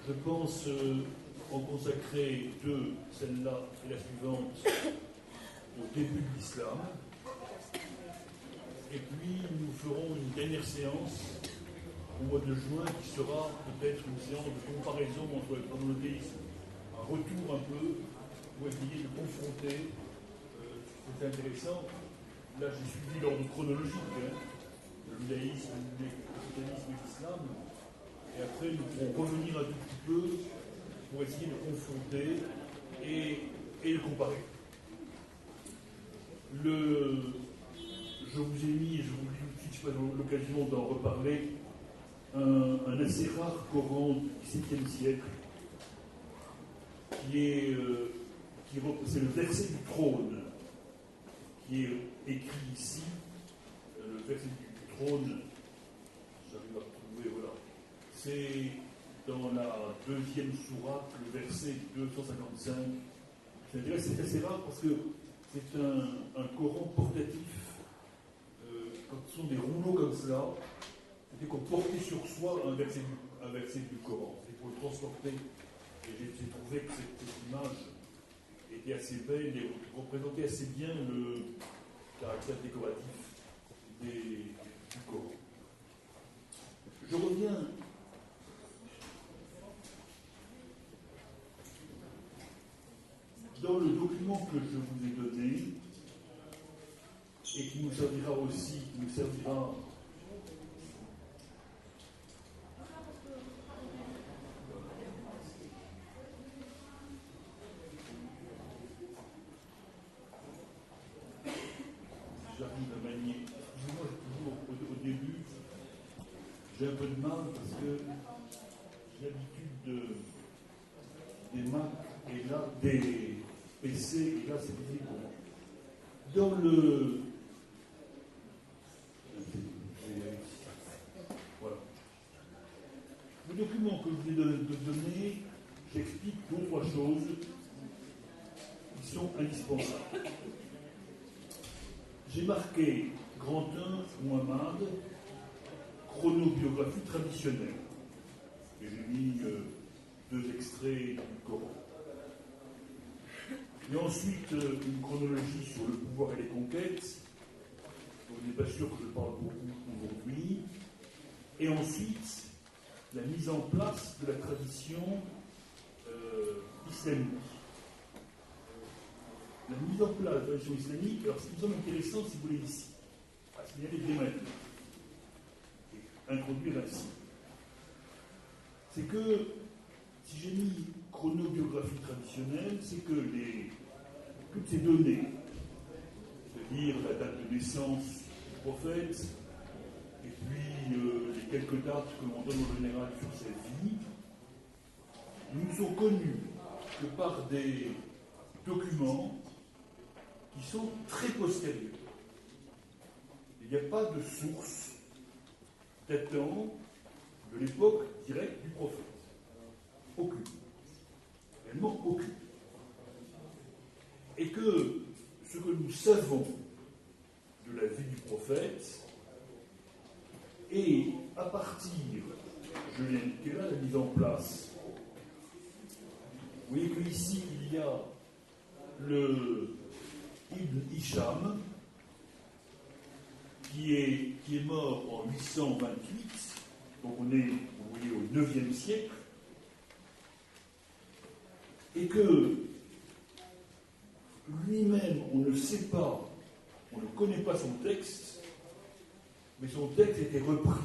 Je pense en consacrer deux, celle-là et la suivante, au début de l'islam. Et puis nous ferons une dernière séance au mois de juin qui sera peut-être une séance de comparaison entre le monothéisme, un retour un peu pour essayer de confronter. C'est intéressant. Là, j'ai suivi l'ordre chronologique, le judaïsme, le christianisme et l'islam. Et après, nous pourrons revenir un tout petit peu pour essayer de confronter et de comparer. Je vous ai mis, et je vous le dis tout de suite, je n'ai pas l'occasion d'en reparler, un assez rare Coran du XVIIe siècle, c'est le verset du trône, qui est écrit ici. Le verset du trône, j'arrive à retrouver, voilà. C'est dans la deuxième sourate, le verset 255. C'est assez rare parce que c'est un Coran portatif. Quand ce sont des rouleaux comme cela, c'est qu'on portait sur soi un verset du Coran. C'est pour le transporter. Et j'ai trouvé que cette image était assez belle et représentait assez bien le caractère décoratif du Coran. Je reviens dans le document que je vous ai donné et qui nous servira aussi, j'arrive à manier. Excusez-moi, toujours au début, j'ai un peu de mal parce que j'ai l'habitude des Mac et là, des PC, et là, c'est difficile pour moi. Dans voilà. Le document que je vous ai donné, j'explique deux ou trois choses qui sont indispensables. J'ai marqué Grand 1, Muhammad, chronobiographie traditionnelle. Et j'ai mis deux extraits du Coran. Et ensuite, une chronologie sur le pouvoir et les conquêtes. On n'est pas sûr que je parle beaucoup aujourd'hui. Et ensuite, la mise en place de la tradition islamique. La mise en place de la tradition islamique, alors ce qui me semble intéressant, si vous voulez, ici, à signaler dès maintenant, et introduire ainsi, c'est que, si j'ai mis chronobiographie traditionnelle, c'est que toutes ces données, c'est-à-dire la date de naissance du prophète, et puis les quelques dates que l'on donne en général sur sa vie, nous sont connus que par des documents qui sont très postérieurs. Il n'y a pas de source datant de l'époque directe du prophète. Aucune. Réellement aucune. Et que ce que nous savons de la vie du prophète est à partir, je l'ai indiqué là, la mise en place. Vous voyez qu'ici, il y a le Ibn Hisham, qui est mort en 828, donc on est, vous voyez, au 9e siècle, et que lui-même, on ne sait pas, on ne connaît pas son texte, mais son texte a été repris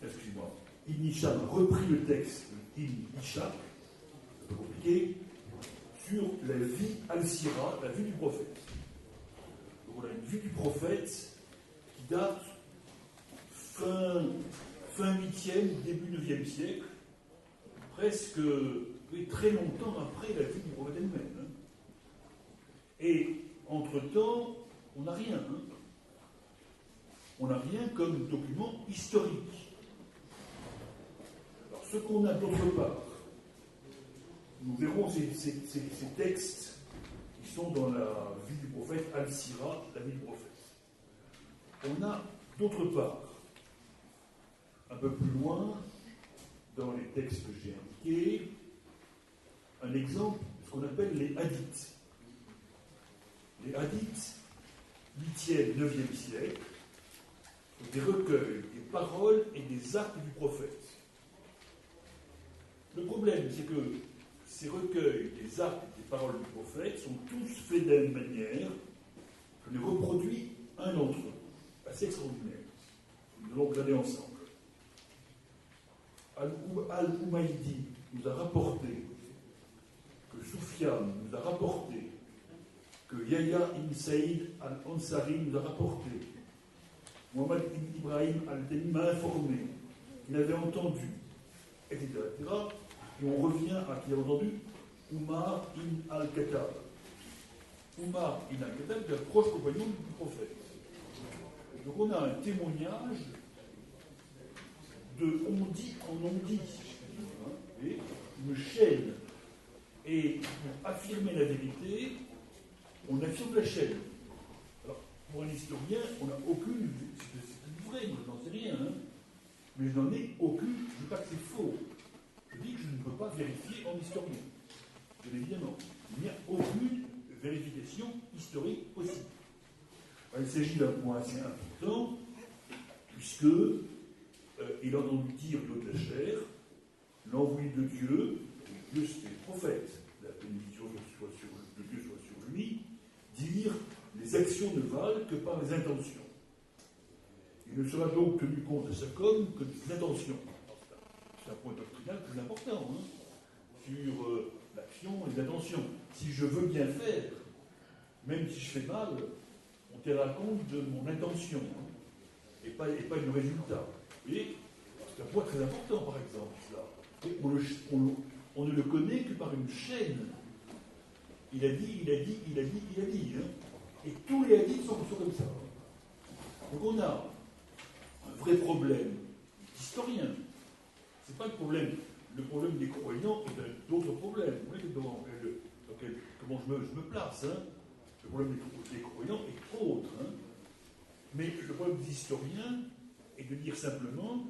excusez-moi, Ibn Hisham a repris le texte d'Ibn Hisham, un peu compliqué, sur la vie al-Sira, la vie du prophète. Donc on a une vie du prophète qui date fin 8e, début 9e siècle, presque très longtemps après la vie du prophète elle-même. Et entre-temps, on n'a rien. On n'a rien comme document historique. Alors, ce qu'on a d'autre part, nous verrons ces textes qui sont dans la vie du prophète, Al-Sira, la vie du prophète. On a d'autre part un peu plus loin, dans les textes que j'ai indiqués, un exemple de ce qu'on appelle les hadiths. Les hadiths, 8e, 9e siècle, sont des recueils des paroles et des actes du prophète. Le problème, c'est que ces recueils des actes et des paroles du prophète sont tous faits de la même manière que les reproduit un d'entre eux. Assez extraordinaire. Nous allons regarder ensemble. Al-Umaydi nous a rapporté que Soufiane nous a rapporté que Yahya ibn Saïd al-Ansari nous a rapporté, Mohamed ibn Ibrahim al-Demi m'a informé qu'il avait entendu, etc., etc. Et on revient à qui a entendu Umar ibn al-Khattab. Umar ibn al-Khattab est un proche compagnon du prophète. Donc on a un témoignage de on dit en on dit, et une chaîne. Et pour affirmer la vérité, on affirme la chaîne. Alors, pour un historien, on n'a aucune. C'est vrai, je n'en sais rien, hein, mais je n'en ai aucune. Je ne dis pas que c'est faux. Je dis que je ne peux pas vérifier en historien. Bien évidemment, il n'y a aucune vérification historique possible. Alors, il s'agit d'un point assez important, puisque il a entendu dire de la chair, l'envoyé de Dieu, Dieu c'est le prophète, la bénédiction de Dieu soit sur lui, dire les actions ne valent que par les intentions. Il ne sera donc tenu compte de sa com que des intentions. C'est un point doctrinal plus important, hein, sur l'action et les intentions. Si je veux bien faire, même si je fais mal, on tiendra compte de mon intention, hein, et pas du résultat. Et c'est un point très important, par exemple, cela. On ne le connaît que par une chaîne. Il a dit. Hein. Et tous les hadiths sont comme ça. Donc on a un vrai problème d'historien. Ce n'est pas le problème des croyants et d'autres problèmes. Vous voyez comment je me place. Hein. Le problème des croyants est autre. Hein. Mais le problème des historiens est de dire simplement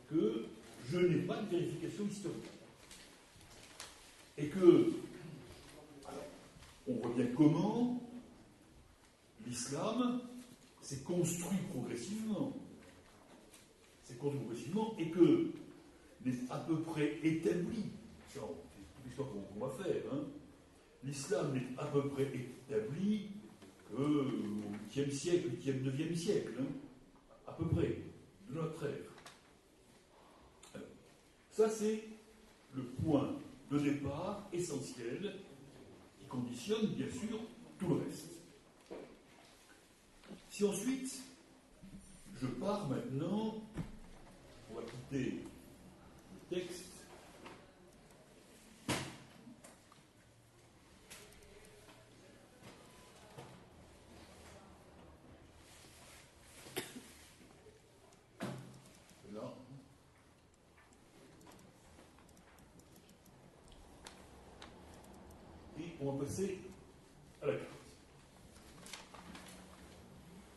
que je n'ai pas de vérification historique. Et que, alors, on voit bien comment l'islam s'est construit progressivement. Et que n'est à peu près établi, c'est toute l'histoire qu'on va faire, hein, l'islam n'est à peu près établi qu'au 8e siècle, 8e, 9e siècle, hein, à peu près, de notre ère. Alors, ça, c'est le point de départ essentiel qui conditionne, bien sûr, tout le reste. Si ensuite, je pars maintenant, on va quitter le texte, là, et on va passer à la carte.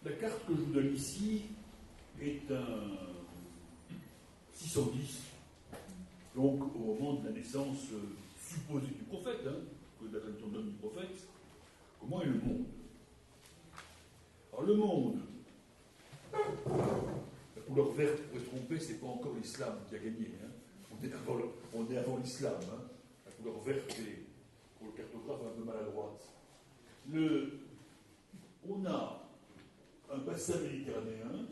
La carte que je vous donne ici est un 610, donc au moment de la naissance supposée du prophète, hein, que la tradition donne du prophète. Comment est le monde? Alors le monde, la couleur verte pour se tromper, c'est pas encore l'islam qui a gagné. Hein. On est avant l'islam. Hein. La couleur verte est, pour le cartographe, un peu maladroite. On a un bassin méditerranéen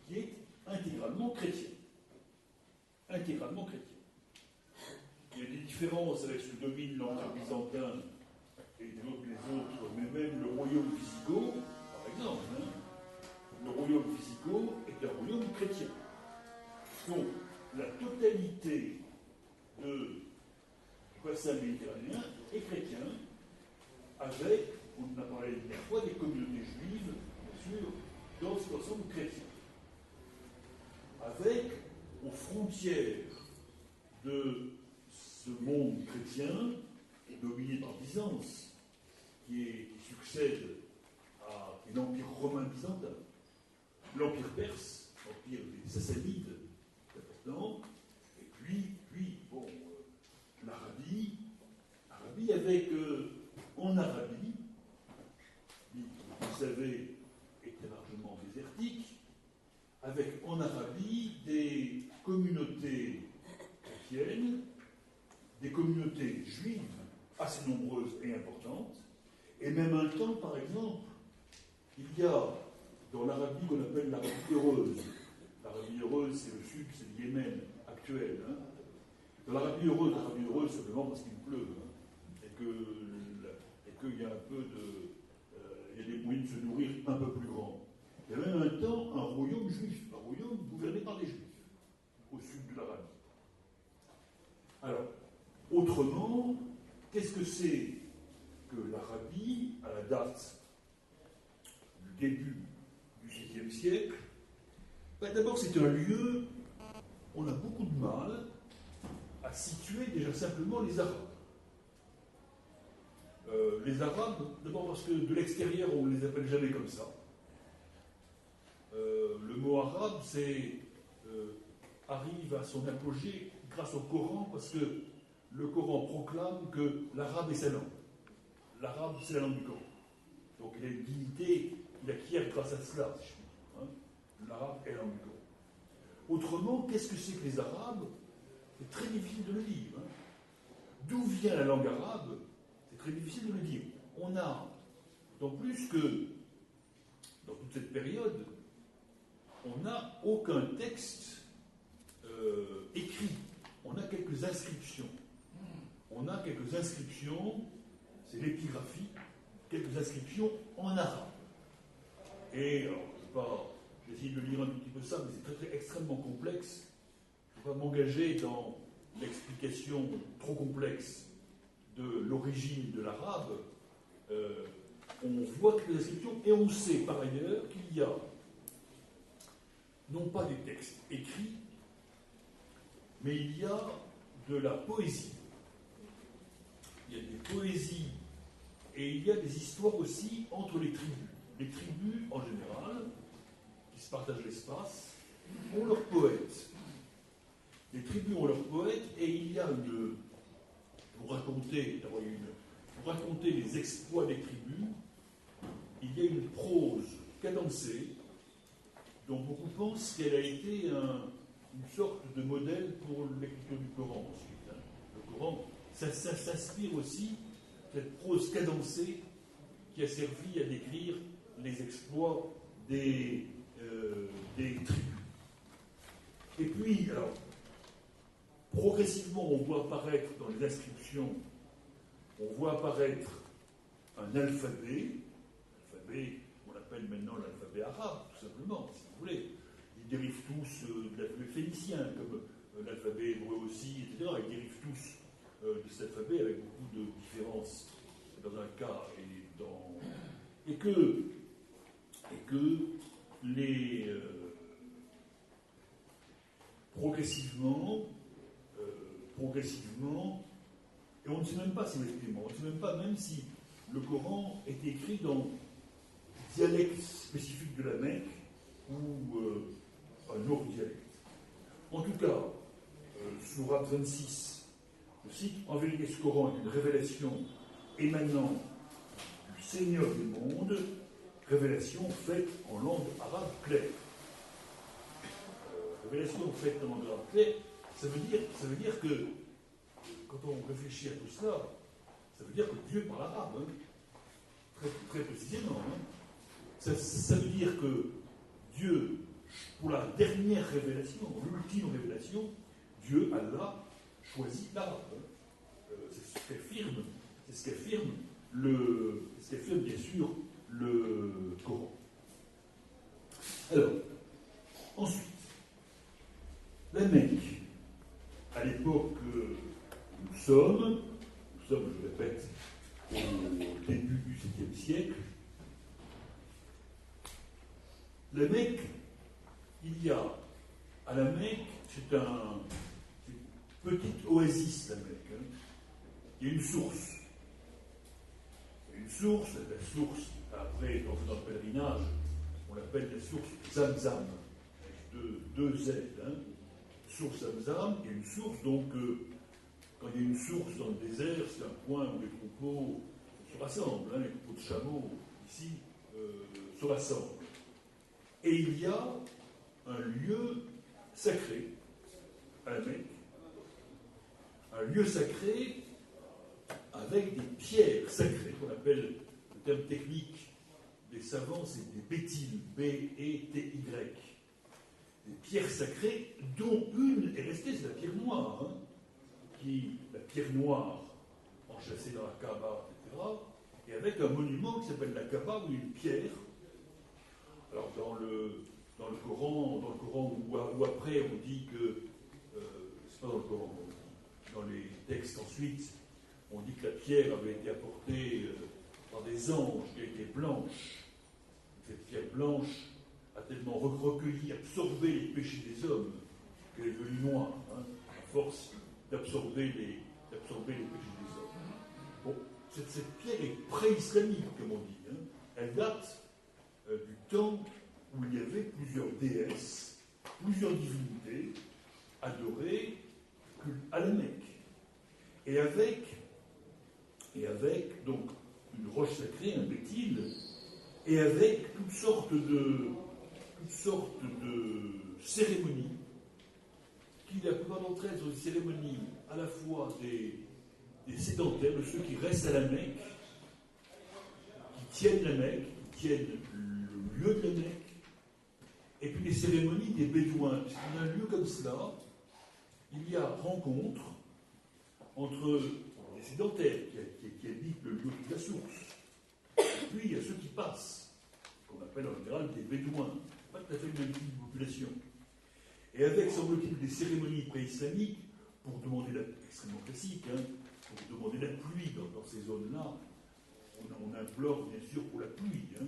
qui est intégralement chrétien. Intégralement chrétien. Il y a des différences avec ce que domine l'Empire byzantin et les autres, mais même le royaume wisigoth, par exemple. Hein, le royaume wisigoth est un royaume chrétien. Donc, la totalité du bassin méditerranéen est chrétien, avec, on a parlé la dernière fois, des communautés juives, bien sûr, dans cet ensemble chrétien. Avec, aux frontières de ce monde chrétien, dominé par Byzance, qui succède à l'Empire romain byzantin, l'Empire perse, l'empire des Sassanides, c'est important. Et puis bon, l'Arabie avec, en Arabie, qui, vous savez, était largement désertique, avec en Arabie des communautés chrétiennes, des communautés juives assez nombreuses et importantes, et même un temps, par exemple, il y a dans l'Arabie qu'on appelle l'Arabie heureuse. L'Arabie heureuse, c'est le sud, c'est le Yémen actuel. Hein. Dans l'Arabie heureuse, simplement parce qu'il pleut, hein, et qu'il y a un peu de... il y a des moyens de se nourrir un peu plus grands. Il y a même un temps un royaume juif, un royaume gouverné par des juifs, au sud de l'Arabie. Alors, autrement, qu'est-ce que c'est que l'Arabie, à la date du début du VIe siècle? D'abord, c'est un lieu, on a beaucoup de mal à situer déjà simplement les Arabes. Les Arabes, d'abord parce que de l'extérieur, on ne les appelle jamais comme ça. Le mot arabe, arrive à son apogée grâce au Coran, parce que le Coran proclame que l'arabe est sa langue. L'arabe, c'est la langue du Coran. Donc il a une dignité qu'il acquiert grâce à cela, si je puis dire. Hein. L'arabe est la langue du Coran. Autrement, qu'est-ce que c'est que les Arabes? C'est très difficile de le dire. Hein. D'où vient la langue arabe? C'est très difficile de le dire. On a, d'autant plus que, dans toute cette période, on n'a aucun texte écrit. On a quelques inscriptions. C'est l'épigraphie, quelques inscriptions en arabe. Et, alors, j'ai essayé de lire un petit peu ça, mais c'est extrêmement complexe. Je ne vais pas m'engager dans l'explication trop complexe de l'origine de l'arabe. On voit quelques inscriptions et on sait par ailleurs qu'il y a non pas des textes écrits, mais il y a de la poésie. Il y a des poésies et il y a des histoires aussi entre les tribus. Les tribus, en général, qui se partagent l'espace, ont leurs poètes. Les tribus ont leurs poètes et il y a pour raconter les exploits des tribus, il y a une prose cadencée dont beaucoup pensent qu'elle a été une sorte de modèle pour l'écriture du Coran ensuite. Hein. Le Coran, ça s'inspire aussi de cette prose cadencée qui a servi à décrire les exploits des tribus. Et puis, alors, progressivement, on voit apparaître dans les inscriptions, un alphabet, on l'appelle maintenant l'alphabet arabe, tout simplement, si vous voulez. Ils dérivent tous de l'alphabet phénicien, comme l'alphabet hébreu aussi, etc. Ils dérivent tous de cet alphabet avec beaucoup de différences dans un cas et que les progressivement, et on ne sait même pas si effectivement, on ne sait même pas même si le Coran est écrit dans dialecte spécifique de la Mecque ou un autre dialecte. En tout cas, Sourate 26, le cite, en vérité, ce Coran est une révélation émanant du Seigneur du monde, révélation faite en langue arabe claire. Révélation faite en langue arabe claire, ça veut dire que, quand on réfléchit à tout cela, ça veut dire que Dieu parle arabe, hein, très, très précisément. Hein. Ça veut dire que Dieu, pour la dernière révélation, l'ultime révélation, Dieu, Allah, choisit l'arabe. Hein. C'est ce qu'affirme bien sûr le Coran. Alors, ensuite, la Mecque, à l'époque où nous sommes, je répète, au début du 7e siècle, la Mecque, il y a à la Mecque, c'est une petite oasis, la Mecque. Hein. Il y a une source. La source, après, dans le pèlerinage, on l'appelle la source Zamzam. deux ailes, hein, source Zamzam et une source, donc quand il y a une source dans le désert, c'est un point où les troupeaux se rassemblent, hein, les troupeaux de chameaux ici se rassemblent. Et il y a un lieu sacré à la Mecque, un lieu sacré avec des pierres sacrées, qu'on appelle, le terme technique des savants, c'est des bétiles, B-E-T-Y. Des pierres sacrées, dont une est restée, c'est la pierre noire, hein, la pierre noire enchâssée dans la Kaaba, etc., et avec un monument qui s'appelle la Kaaba, où il y a une pierre. Alors dans le Coran où après on dit que, c'est pas dans le Coran, dans les textes ensuite, on dit que la pierre avait été apportée par des anges, qui était blanche. Cette pierre blanche a tellement recueilli, absorbé les péchés des hommes, qu'elle est devenue noire, hein, à force d'absorber les péchés des hommes. Bon, cette pierre est pré-islamique, comme on dit. Hein. Elle date du temps où il y avait plusieurs déesses, plusieurs divinités adorées à la Mecque. Et avec donc une roche sacrée, un bétil, et avec toutes sortes de cérémonies, qui la plupart d'entre elles sont des cérémonies à la fois des sédentaires, de ceux qui restent à la Mecque, qui tiennent la Mecque, qui tiennent le lieu de la Mecque, et puis les cérémonies des Bédouins. Parce qu'il y a un lieu comme cela, il y a rencontre entre les sédentaires qui habitent le lieu de la source, et puis il y a ceux qui passent, qu'on appelle en général des Bédouins, pas tout à fait le même type de population. Et avec, semble-t-il, des cérémonies pré-islamiques, pour demander extrêmement classique, hein, pour demander la pluie dans ces zones-là, on implore bien sûr pour la pluie, hein,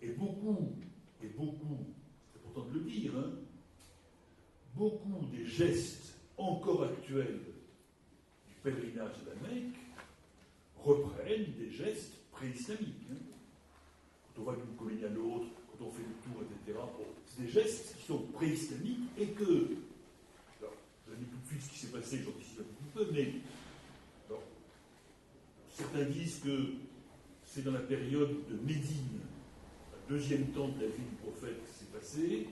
et beaucoup, c'est important de le dire, hein, beaucoup des gestes encore actuels du pèlerinage de la Mecque reprennent des gestes pré-islamiques. Hein. Quand on va d'une colline à l'autre, quand on fait le tour, etc. Bon, c'est des gestes qui sont pré-islamiques et que, alors, je dis tout de suite ce qui s'est passé, j'anticipe un petit peu, mais alors, certains disent que c'est dans la période de Médine, le deuxième temps de la vie du prophète qui s'est passé.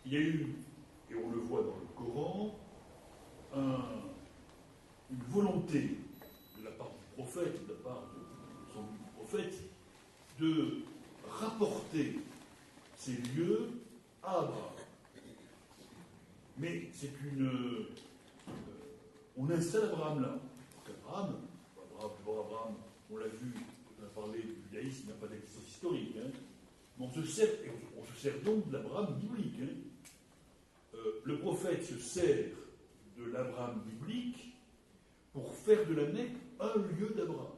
Il y a eu, et on le voit dans le Coran, une volonté de la part du prophète, de la part de son prophète, de rapporter ces lieux à Abraham. Mais c'est on installe Abraham là. Abraham, on l'a vu, on a parlé du judaïsme, il n'y a pas d'existence historique. Hein. Mais on se sert donc de l'Abraham biblique. Hein. Le prophète se sert de l'Abraham biblique pour faire de la Mecque un lieu d'Abraham.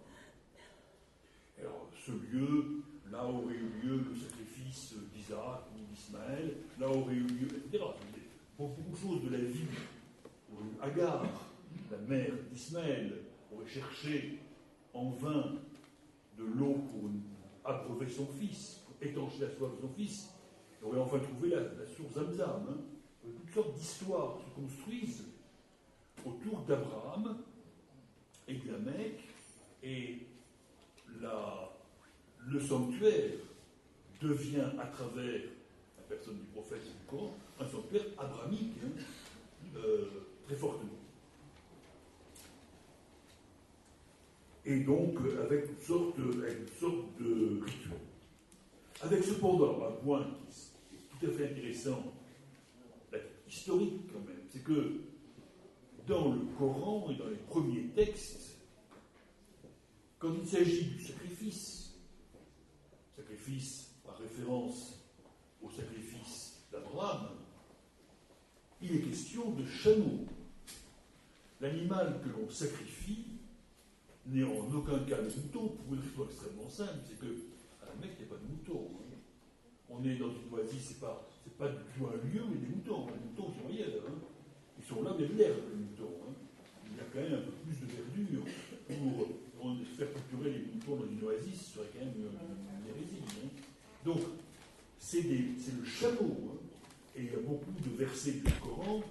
Alors, ce lieu, là aurait eu lieu le sacrifice d'Isaac ou d'Ismaël, là aurait eu lieu, etc. Beaucoup de choses de la vie. Agar, la mère d'Ismaël, aurait cherché en vain de l'eau pour abreuver son fils, pour étancher la soif de son fils, et aurait enfin trouvé la source Zamzam. Hein. Toutes sortes d'histoires se construisent autour d'Abraham et de la Mecque, et le sanctuaire devient, à travers la personne du prophète et du Coran, un sanctuaire abrahamique, hein, très fortement. Et donc, avec une sorte de rituel. Avec cependant un point qui est tout à fait intéressant, historique quand même, c'est que dans le Coran et dans les premiers textes, quand il s'agit du sacrifice par référence au sacrifice d'Abraham, il est question de chameau. L'animal que l'on sacrifie n'est en aucun cas le mouton, pour une raison extrêmement simple, c'est que à la Mecque, il n'y a pas de mouton. Hein. On est dans une oasis, c'est pas du tout un lieu où il y a des moutons. Les moutons sont ailleurs. Hein. Ils sont là, mais de l'herbe, les moutons. Hein. Il y a quand même un peu plus de verdure pour faire capturer les moutons dans une oasis, ce serait quand même une hérésie. Hein. Donc, c'est le chameau. Hein. Et il y a beaucoup de versets du Coran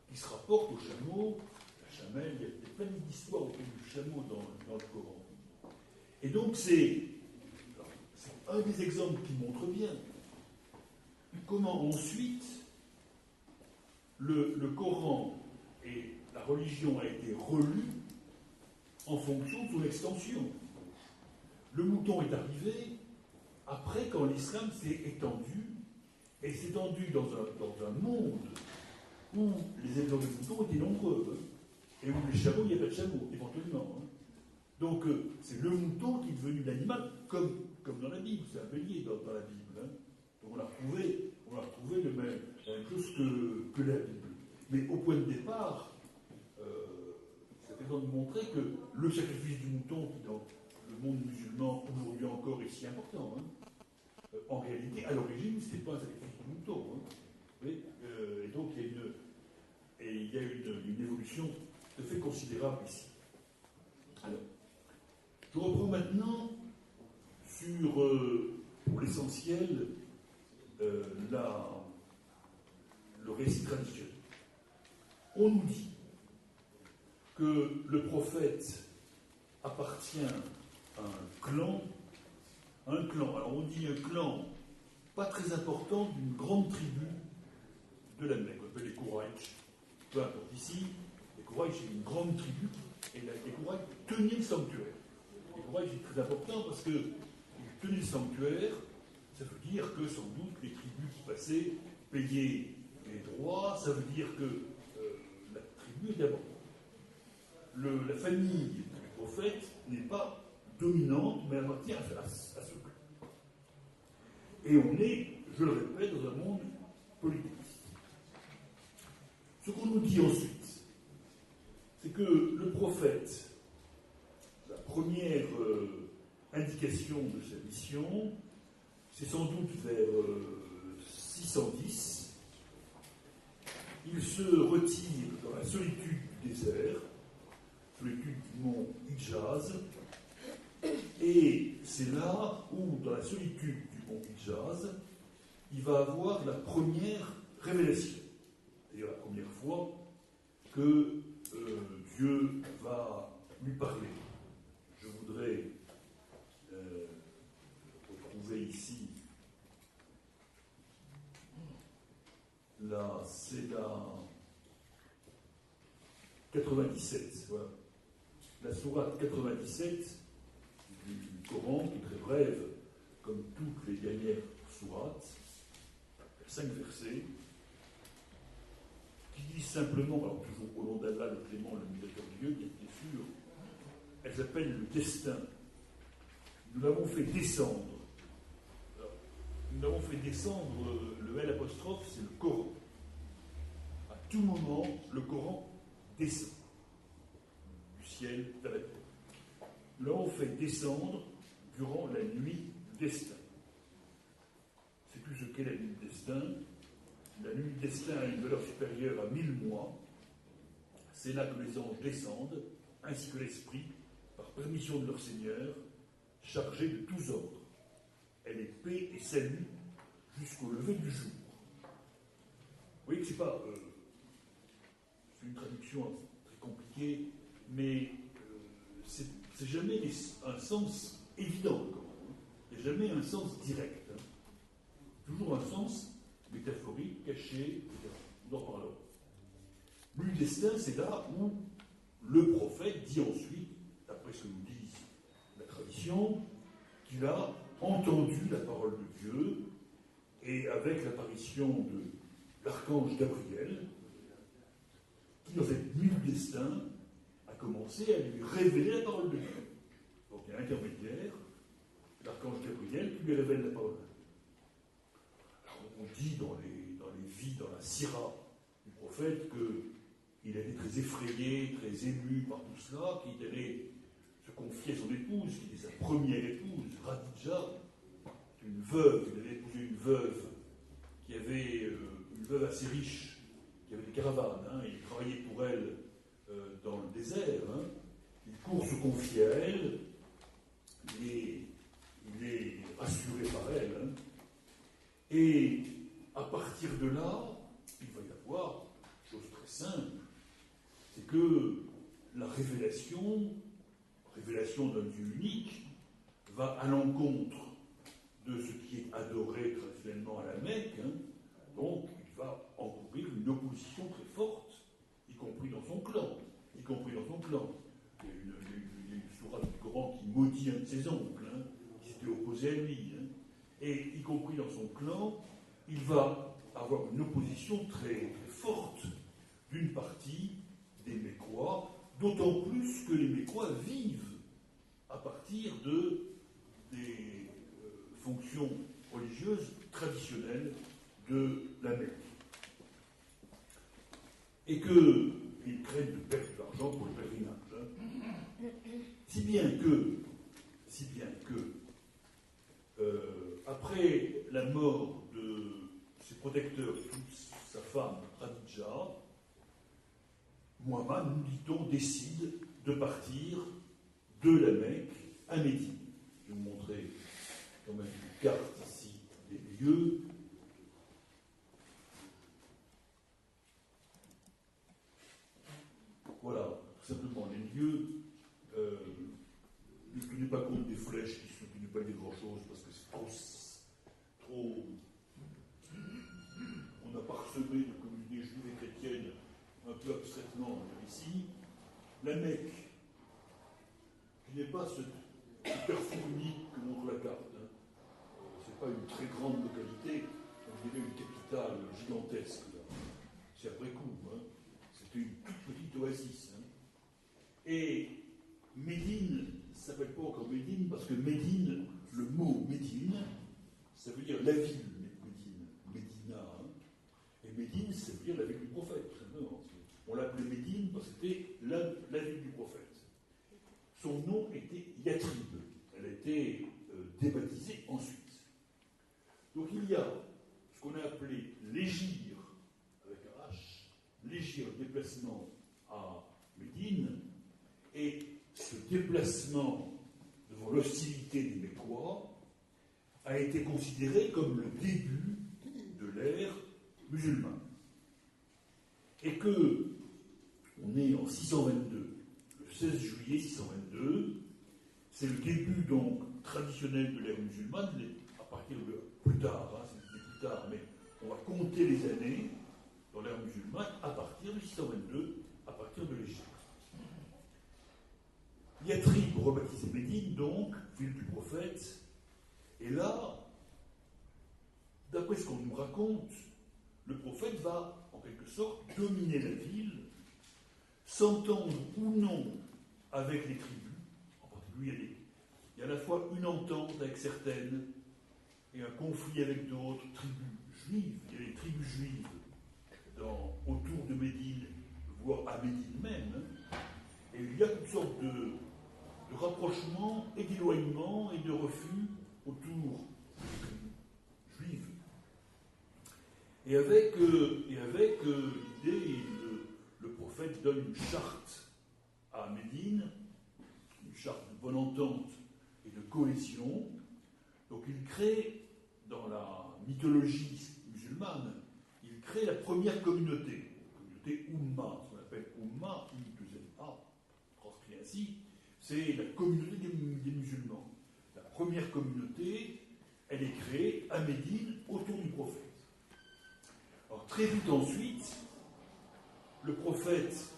qui se rapportent au chameau, la chamelle, il y a plein d'histoires autour du chameau dans le Coran. Et donc c'est un des exemples qui montre bien comment ensuite le Coran et la religion a été relue en fonction de son extension. Le mouton est arrivé après quand l'islam s'est étendu, et s'est étendu dans un monde où les éleveurs de moutons étaient nombreux, et où les chameaux, il n'y a pas de chameaux, éventuellement. Donc c'est le mouton qui est devenu l'animal, comme dans la Bible, c'est un bélier dans la Bible. Donc on a retrouvé la même chose que la Bible. Mais au point de départ, ça fait besoin de montrer que le sacrifice du mouton, qui dans le monde musulman aujourd'hui encore est si important, en réalité, à l'origine, ce n'était pas un sacrifice du mouton. Et donc il y a une évolution de fait considérable ici. Alors, je reprends maintenant sur, pour l'essentiel, le récit traditionnel. On nous dit que le prophète appartient à un clan. Alors on dit un clan pas très important d'une grande tribu de la Mecque, on appelle les Quraysh. Peu importe ici, les Quraysh c'est une grande tribu, et les Quraysh tenaient le sanctuaire. Les Quraysh c'est très important parce qu'ils tenaient le sanctuaire, ça veut dire que sans doute les tribus qui passaient payaient les droits, ça veut dire que la tribu est d'abord. La famille du prophète n'est pas dominante, mais appartient à ce clan. Et on est, je le répète, dans un monde politique. Ce qu'on nous dit ensuite, c'est que le prophète, la première indication de sa mission, c'est sans doute vers 610. Il se retire dans la solitude du désert, solitude du mont Hijaz, et c'est là où, dans la solitude du mont Hijaz, il va avoir la première révélation. C'est-à-dire la première fois que Dieu va lui parler. Je voudrais retrouver ici, là, c'est la 97, voilà. La sourate 97 du Coran, qui est très brève, comme toutes les dernières sourates, 5 versets, qui disent simplement, alors toujours au nom d'Allah, le clément, le miséricordieux, bien sûr, elles appellent le destin. Nous l'avons fait descendre. Alors, nous l'avons fait descendre, le L apostrophe, c'est le Coran. À tout moment, le Coran descend du ciel vers la terre. Nous l'avons fait descendre durant la nuit du destin. C'est tout ce qu'est la nuit du destin. La nuit du destin a une valeur supérieure à 1000 mois. C'est là que les anges descendent, ainsi que l'esprit, par permission de leur Seigneur, chargé de tous ordres. Elle est paix et salut jusqu'au lever du jour. Vous voyez que c'est pas... c'est une traduction très compliquée, mais c'est jamais un sens évident. Il n'y a jamais un sens direct. Toujours un sens métaphorique, caché, etc. Nous en reparlerons. Le destin, c'est là où le prophète dit ensuite, d'après ce que nous dit la tradition, qu'il a entendu la parole de Dieu, et avec l'apparition de l'archange Gabriel, qui dans cette nuit du destin a commencé à lui révéler la parole de Dieu. Donc il y a un intermédiaire, l'archange Gabriel, qui lui révèle la parole de Dieu. On dit dans les vies, dans la sira du prophète, qu'il a été très effrayé, très ému par tout cela, qu'il allait se confier à son épouse, qui était sa première épouse, Khadija, une veuve. Il avait épousé une veuve qui avait une veuve assez riche, qui avait des caravanes, il travaillait pour elle dans le désert. Il court se confier à elle, il est rassuré par elle. Et à partir de là, il va y avoir une chose très simple, c'est que la révélation d'un Dieu unique, va à l'encontre de ce qui est adoré traditionnellement à la Mecque, donc il va encourir une opposition très forte, y compris dans son clan. Il y a une sourate du Coran qui maudit un de ses oncles, qui s'était opposé à lui. Et y compris dans son clan, il va avoir une opposition très, très forte d'une partie des Mécois, d'autant plus que les Mécois vivent à partir des fonctions religieuses traditionnelles de la Mecque. Et qu'ils craignent de perdre de l'argent pour le pèlerinage. Si bien que après la mort de ses protecteurs, sa femme Khadija, Muhammad, nous dit-on, décide de partir de la Mecque à Médine. Je vais vous montrer quand même une carte ici des lieux. Voilà, tout simplement les lieux. Ne tenez pas compte des flèches qui ne veulent pas dire grand-chose parce que c'est trop. On a parsemé de communautés juives et chrétiennes un peu abstraitement ici. La Mecque, qui n'est pas ce carrefour unique que montre la carte. Ce n'est pas une très grande localité, on dirait une capitale gigantesque. C'est après coup. C'était une toute petite oasis. Et Médine ne s'appelle pas encore Médine parce que Médine, le mot Médine, ça veut dire la ville Médine, Médina. Et Médine, ça veut dire la ville du prophète. On l'appelait Médine parce que c'était la ville du prophète. Son nom était Yatrib. Elle a été débaptisée ensuite. Donc il y a ce qu'on a appelé l'égir, avec un H, l'égir, déplacement à Médine, et ce déplacement devant l'hostilité des Mécois a été considéré comme le début de l'ère musulmane. Et que on est en 622, le 16 juillet 622, c'est le début donc traditionnel de l'ère musulmane, à partir de plus tard, c'est plus tard, mais on va compter les années dans l'ère musulmane à partir de 622, à partir de l'Égypte. Yatrib, rebaptisé Médine, donc, ville du prophète, et là, d'après ce qu'on nous raconte, le prophète va, en quelque sorte, dominer la ville, s'entendre ou non avec les tribus, en particulier il y a à la fois une entente avec certaines et un conflit avec d'autres tribus juives. Il y a les tribus juives autour de Médine, voire à Médine même, et il y a toutes sortes de rapprochements et d'éloignements et de refus autour des tribus juives. Et avec l'idée, le prophète donne une charte à Médine, une charte de bonne entente et de cohésion. Donc il crée, dans la mythologie musulmane, il crée la première communauté Ummah, ce qu'on appelle Ummah, U2MA, transcrit ainsi, c'est la communauté des musulmans. La première communauté, elle est créée à Médine autour du prophète. Alors très vite ensuite, le prophète,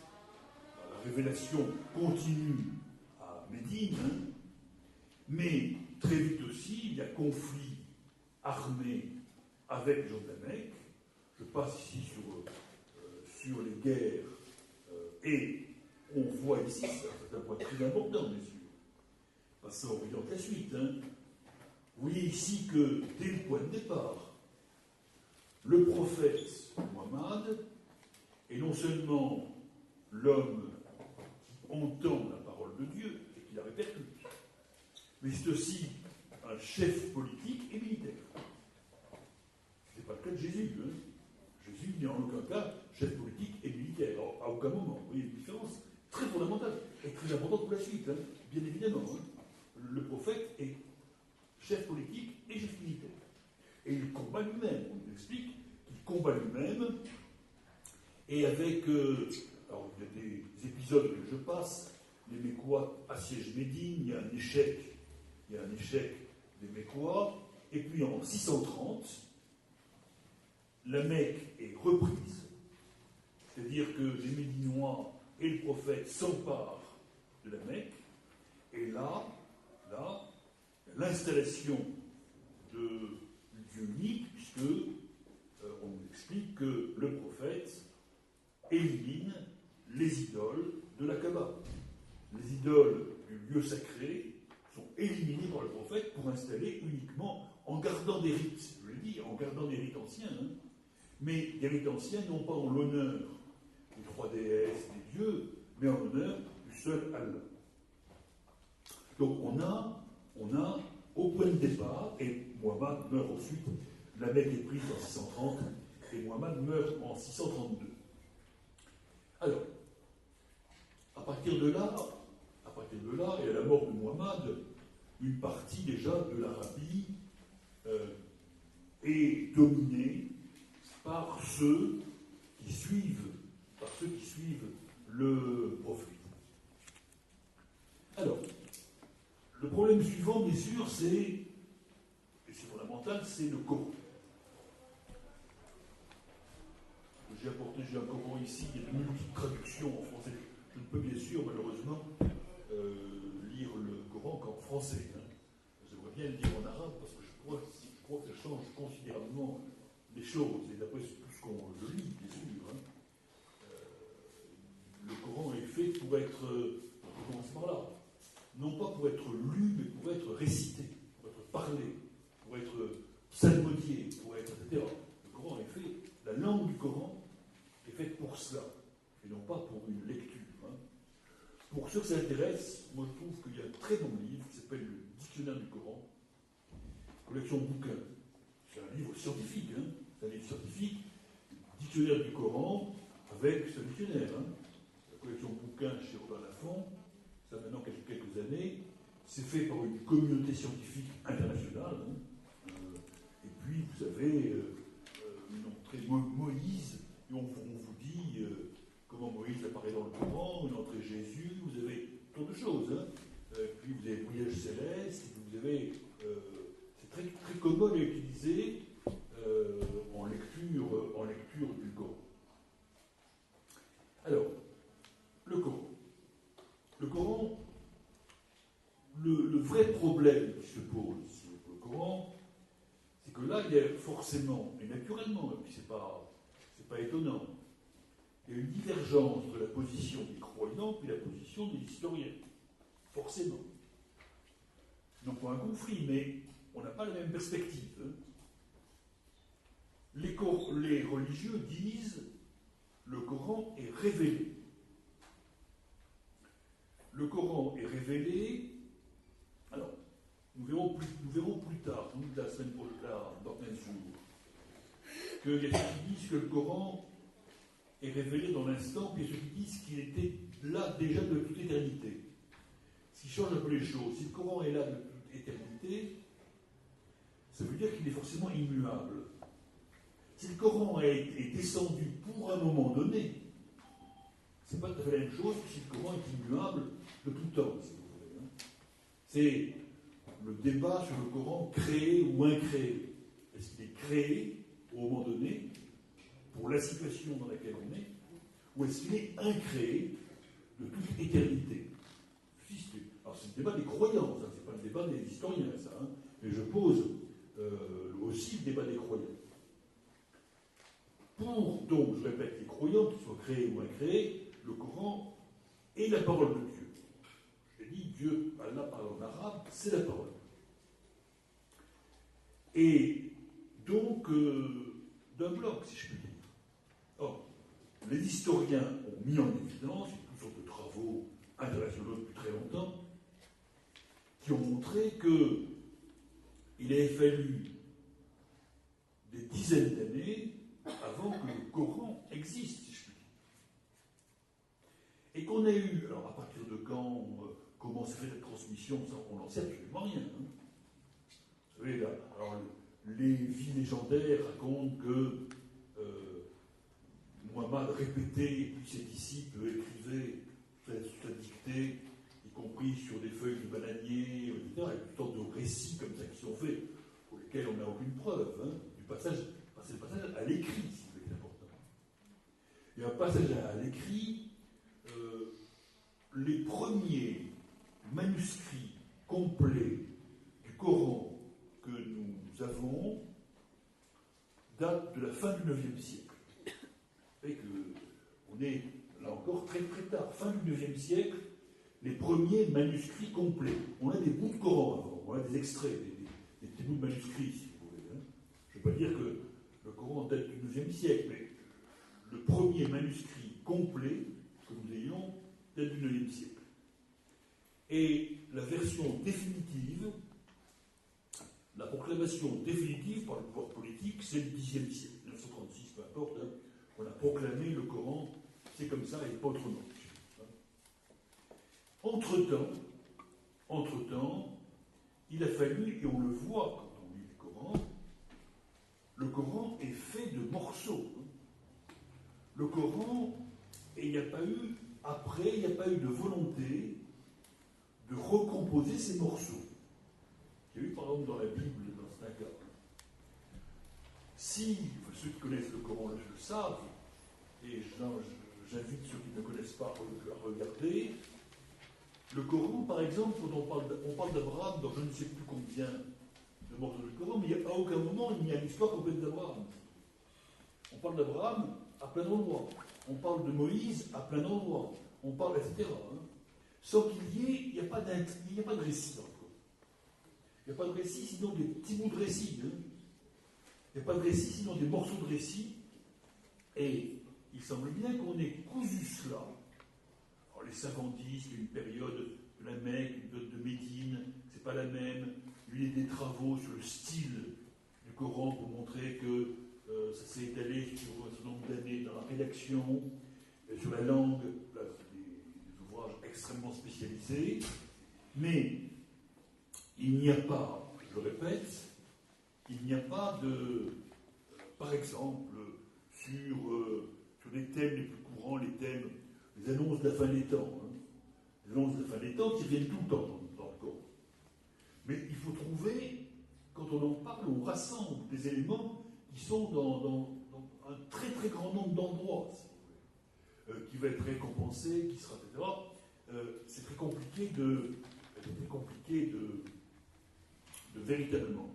la révélation continue à Médine, mais très vite aussi, il y a conflit armé avec les gens de la Mecque. Je passe ici sur les guerres, et on voit ici, c'est un point très important, bien sûr, passant oriente la suite. Vous voyez ici que, dès le point de départ, le prophète Muhammad est non seulement l'homme qui entend la parole de Dieu et qui la répercute, mais c'est aussi un chef politique et militaire. Ce n'est pas le cas de Jésus. Jésus n'est en aucun cas chef politique et militaire, à aucun moment. Vous voyez une différence très fondamentale et très importante pour la suite, bien évidemment. Le prophète est chef politique et chef militaire. Et il combat lui-même, on nous explique, combat lui-même, et avec, alors il y a des épisodes que je passe, les Mécois assiègent Médine, il y a un échec des Mécois, et puis en 630, la Mecque est reprise, c'est-à-dire que les Médinois et le prophète s'emparent de la Mecque, et là, l'installation du Dieu unique, puisque on nous explique que le prophète élimine les idoles de la Kaaba. Les idoles du lieu sacré sont éliminées par le prophète pour installer uniquement, en gardant des rites, je l'ai dit, en gardant des rites anciens, mais des rites anciens non pas en l'honneur des trois déesses, des dieux, mais en l'honneur du seul Allah. Donc on a au point de départ, et Muhammad meurt ensuite, la Mecque est prise en 630, et Muhammad meurt en 632. Alors, à partir de là, et à la mort de Muhammad, une partie déjà de l'Arabie est dominée par ceux qui suivent le prophète. Alors, le problème suivant, bien sûr, et c'est fondamental, c'est le Coran. J'ai un Coran ici, il y a de multiples traductions en français. Je ne peux bien sûr, malheureusement, lire le Coran qu'en français. J'aimerais bien le lire en arabe parce que je crois que ça change considérablement les choses. Et d'après tout ce qu'on lit, bien sûr, le Coran est fait pour être, on commence par là, non pas pour être lu, mais pour être récité, pour être parlé, pour être psalmodié, pour être, etc. Le Coran est fait, la langue du Coran est faite pour cela, et non pas pour une lecture. Pour ceux que ça intéresse, moi je trouve qu'il y a un très bon livre qui s'appelle le Dictionnaire du Coran, collection de bouquins. C'est un livre scientifique, c'est un livre scientifique, Dictionnaire du Coran, avec ce dictionnaire. La collection de bouquins chez Robert Laffont, ça maintenant quelques années, c'est fait par une communauté scientifique internationale. Et puis vous avez une entrée Moïse, et on vous dit comment Moïse apparaît dans le Coran, une entrée Jésus, vous avez tant de choses. Puis vous avez le voyage céleste, vous avez. C'est très, très commode à utiliser en lecture du Coran. Alors, le Coran. Le Coran, le vrai problème qui se pose sur le Coran, c'est que là, il y a forcément, et naturellement, et puis c'est pas étonnant, il y a une divergence entre la position des croyants et la position des historiens. Forcément. Non pas un conflit, mais on n'a pas la même perspective. Les religieux disent le Coran est révélé. Le Coran est révélé. Alors, nous verrons plus tard, la semaine prochaine, dans 15 jours, qu'il y a ceux qui disent que le Coran est révélé dans l'instant, puis il y a ceux qui disent qu'il était là déjà de toute éternité. Ce qui change un peu les choses. Si le Coran est là de toute éternité, ça veut dire qu'il est forcément immuable. Si le Coran est descendu pour un moment donné, c'est pas tout à fait la même chose que si le Coran est immuable de tout temps, si vous voulez. C'est le débat sur le Coran créé ou incréé. Est-ce qu'il est créé au moment donné pour la situation dans laquelle on est, ou est-ce qu'il est incréé de toute éternité? Alors c'est le débat des croyants, ça, c'est pas le débat des historiens, ça. Mais je pose aussi le débat des croyants. Pour, donc, je répète, les croyants, qu'ils soient créés ou incréés, le Coran est la parole de Dieu. Je l'ai dit, Dieu, Allah parle en arabe, c'est la parole. Et donc, d'un bloc, si je puis dire. Or, les historiens ont mis en évidence, toutes sortes de travaux internationaux depuis très longtemps, qui ont montré qu'il avait fallu des dizaines d'années avant que le Coran existe, si je puis dire. Et qu'on a eu, alors à partir de quand, comment s'est fait cette transmission, ça, on n'en sait absolument rien. Vous savez, là, alors, les vies légendaires racontent que Mohammed répétait, et puis ses disciples écrivaient sous sa dictée, y compris sur des feuilles de bananier, etc. Il y a toutes sortes de récits comme ça qui sont faits, pour lesquels on n'a aucune preuve, hein, du passage, c'est le passage à l'écrit, si vous voulez, c'est important. Il y a un passage à l'écrit, les premiers manuscrits complets du Coran que nous avons datent de la fin du IXe siècle. Vous savez qu'on est, là encore, très très tard. Fin du IXe siècle, les premiers manuscrits complets. On a des bouts de Coran avant, on a des extraits, des petits bouts de manuscrits, si vous voulez. Hein. Je ne veux pas dire que le Coran date du IXe siècle, mais le premier manuscrit complet que nous ayons date du IXe siècle. Et la version définitive, la proclamation définitive par le pouvoir politique, c'est le Xe siècle, 1936, peu importe, hein, on a proclamé le Coran, c'est comme ça et pas autrement. Entre-temps, il a fallu, et on le voit quand on lit le Coran est fait de morceaux. Le Coran, et il n'y a pas eu, après, il n'y a pas eu de volonté de recomposer ces morceaux. Il y a eu, par exemple, dans la Bible, dans certains cas. Si, ceux qui connaissent le Coran le savent, et j'invite ceux qui ne connaissent pas à regarder, le Coran, par exemple, quand on parle d'Abraham dans je ne sais plus combien de morceaux du Coran, mais à aucun moment il n'y a l'histoire complète d'Abraham. On parle d'Abraham à plein d'endroits. On parle de Moïse à plein d'endroits. On parle, etc. Hein. Sans il n'y a pas de récit dans le Coran. Il n'y a pas de récit, sinon des petits bouts de récit. Hein. Il n'y a pas de récit, sinon des morceaux de récit. Et il semble bien qu'on ait cousu cela. Alors, les 50 il y a une période de la Mecque, une période de Médine, c'est pas la même. Il y a eu des travaux sur le style du Coran pour montrer que ça s'est étalé sur un certain nombre d'années dans la rédaction, sur la langue, là, des ouvrages extrêmement spécialisés. Mais il n'y a pas, je le répète, il n'y a pas de, par exemple, sur les thèmes les plus courants, les annonces de la fin des temps. Hein. Les annonces de la fin des temps qui viennent tout le temps dans le Coran. Mais il faut trouver, quand on en parle, on rassemble des éléments qui sont dans un très très grand nombre d'endroits, si vous voulez, qui va être récompensé, qui sera, etc. C'est très compliqué de véritablement.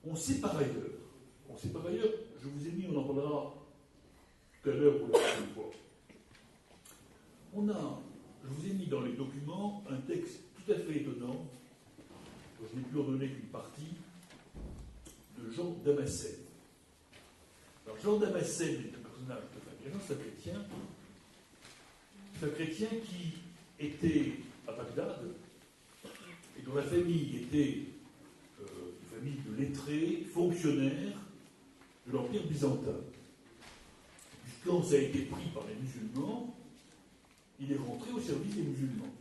On sait par ailleurs, je vous ai mis, on en parlera tout à l'heure pour la prochaine fois. Je vous ai mis dans les documents un texte tout à fait étonnant, dont je n'ai pu en donner qu'une partie, de Jean Damascène. Alors Jean Damascène est un personnage de Fabien, c'est un chrétien qui était à Bagdad et dont la famille était une famille de lettrés, fonctionnaires de l'Empire byzantin. Puis quand ça a été pris par les musulmans, il est rentré au service des musulmans.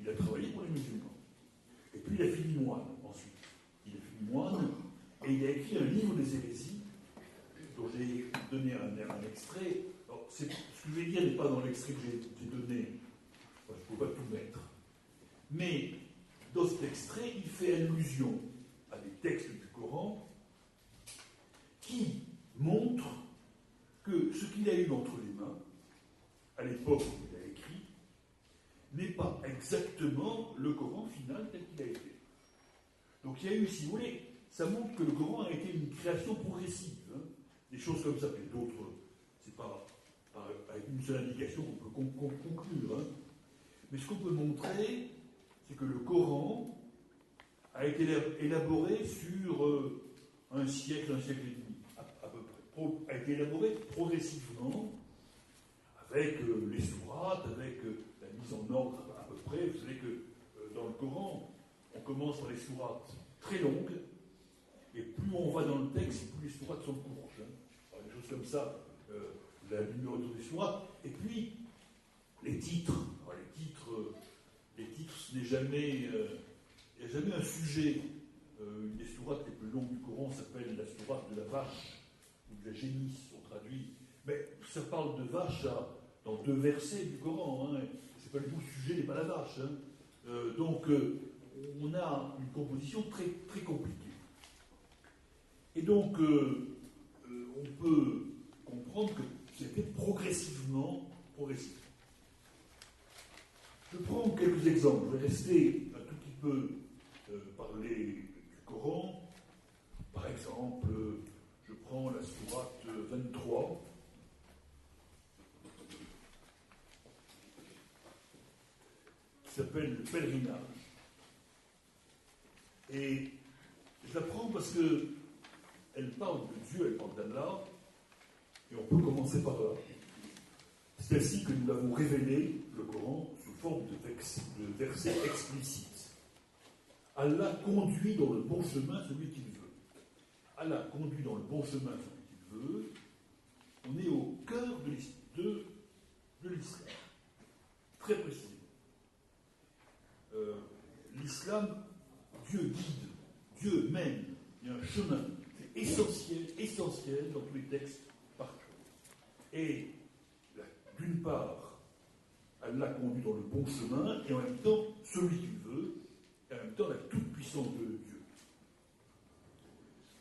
Il a travaillé pour les musulmans. Et puis il a fini moine ensuite. Il a fini moine et il a écrit un livre des hérésies dont j'ai donné un extrait. Alors, ce que je vais dire n'est pas dans l'extrait que j'ai donné. Enfin, je ne peux pas tout mettre. Mais dans cet extrait, il fait allusion à des textes du Coran qui montrent que ce qu'il a eu entre les mains, à l'époque où il a écrit, n'est pas exactement le Coran final tel qu'il a été. Donc il y a eu, si vous voulez, ça montre que le Coran a été une création progressive. Hein. Des choses comme ça, mais d'autres, c'est pas avec une seule indication qu'on peut conclure. Hein. Mais ce qu'on peut montrer, c'est que le Coran a été élaboré sur un siècle et demi, à peu près. A été élaboré progressivement, avec les sourates, avec la mise en ordre à peu près. Vous savez que dans le Coran, on commence par les sourates très longues, et plus on va dans le texte, plus les sourates sont courtes. Hein. Alors, des choses comme ça, la numérotation des sourates. Et puis, les titres. Alors, les titres, ce n'est jamais... il n'y a jamais un sujet. Une des sourates les plus longues du Coran s'appelle la sourate de la vache, ou de la génisse, on traduit. Mais ça parle de vache dans 2 versets du Coran. Hein. C'est pas du tout le sujet, n'est pas la vache. Hein. Donc, on a une composition très, très compliquée. Et donc, on peut comprendre que c'était progressivement. Je prends quelques exemples. Je vais rester un tout petit peu parler du Coran. Par exemple, je prends la sourate 23. Qui s'appelle le pèlerinage. Et je la prends parce que elle parle de Dieu, elle parle d'Allah, et on peut commencer par là. C'est ainsi que nous l'avons révélé, le Coran, sous forme de versets explicites. Allah conduit dans le bon chemin celui qu'il veut. Allah conduit dans le bon chemin celui qu'il veut. On est au cœur de l'islam. Très précisément. L'islam, Dieu guide, Dieu mène, il y a un chemin. C'est essentiel dans tous les textes, partout. Et d'une part, Allah conduit dans le bon chemin, et en même temps, celui qu'il veut, et en même temps, la toute-puissance de Dieu.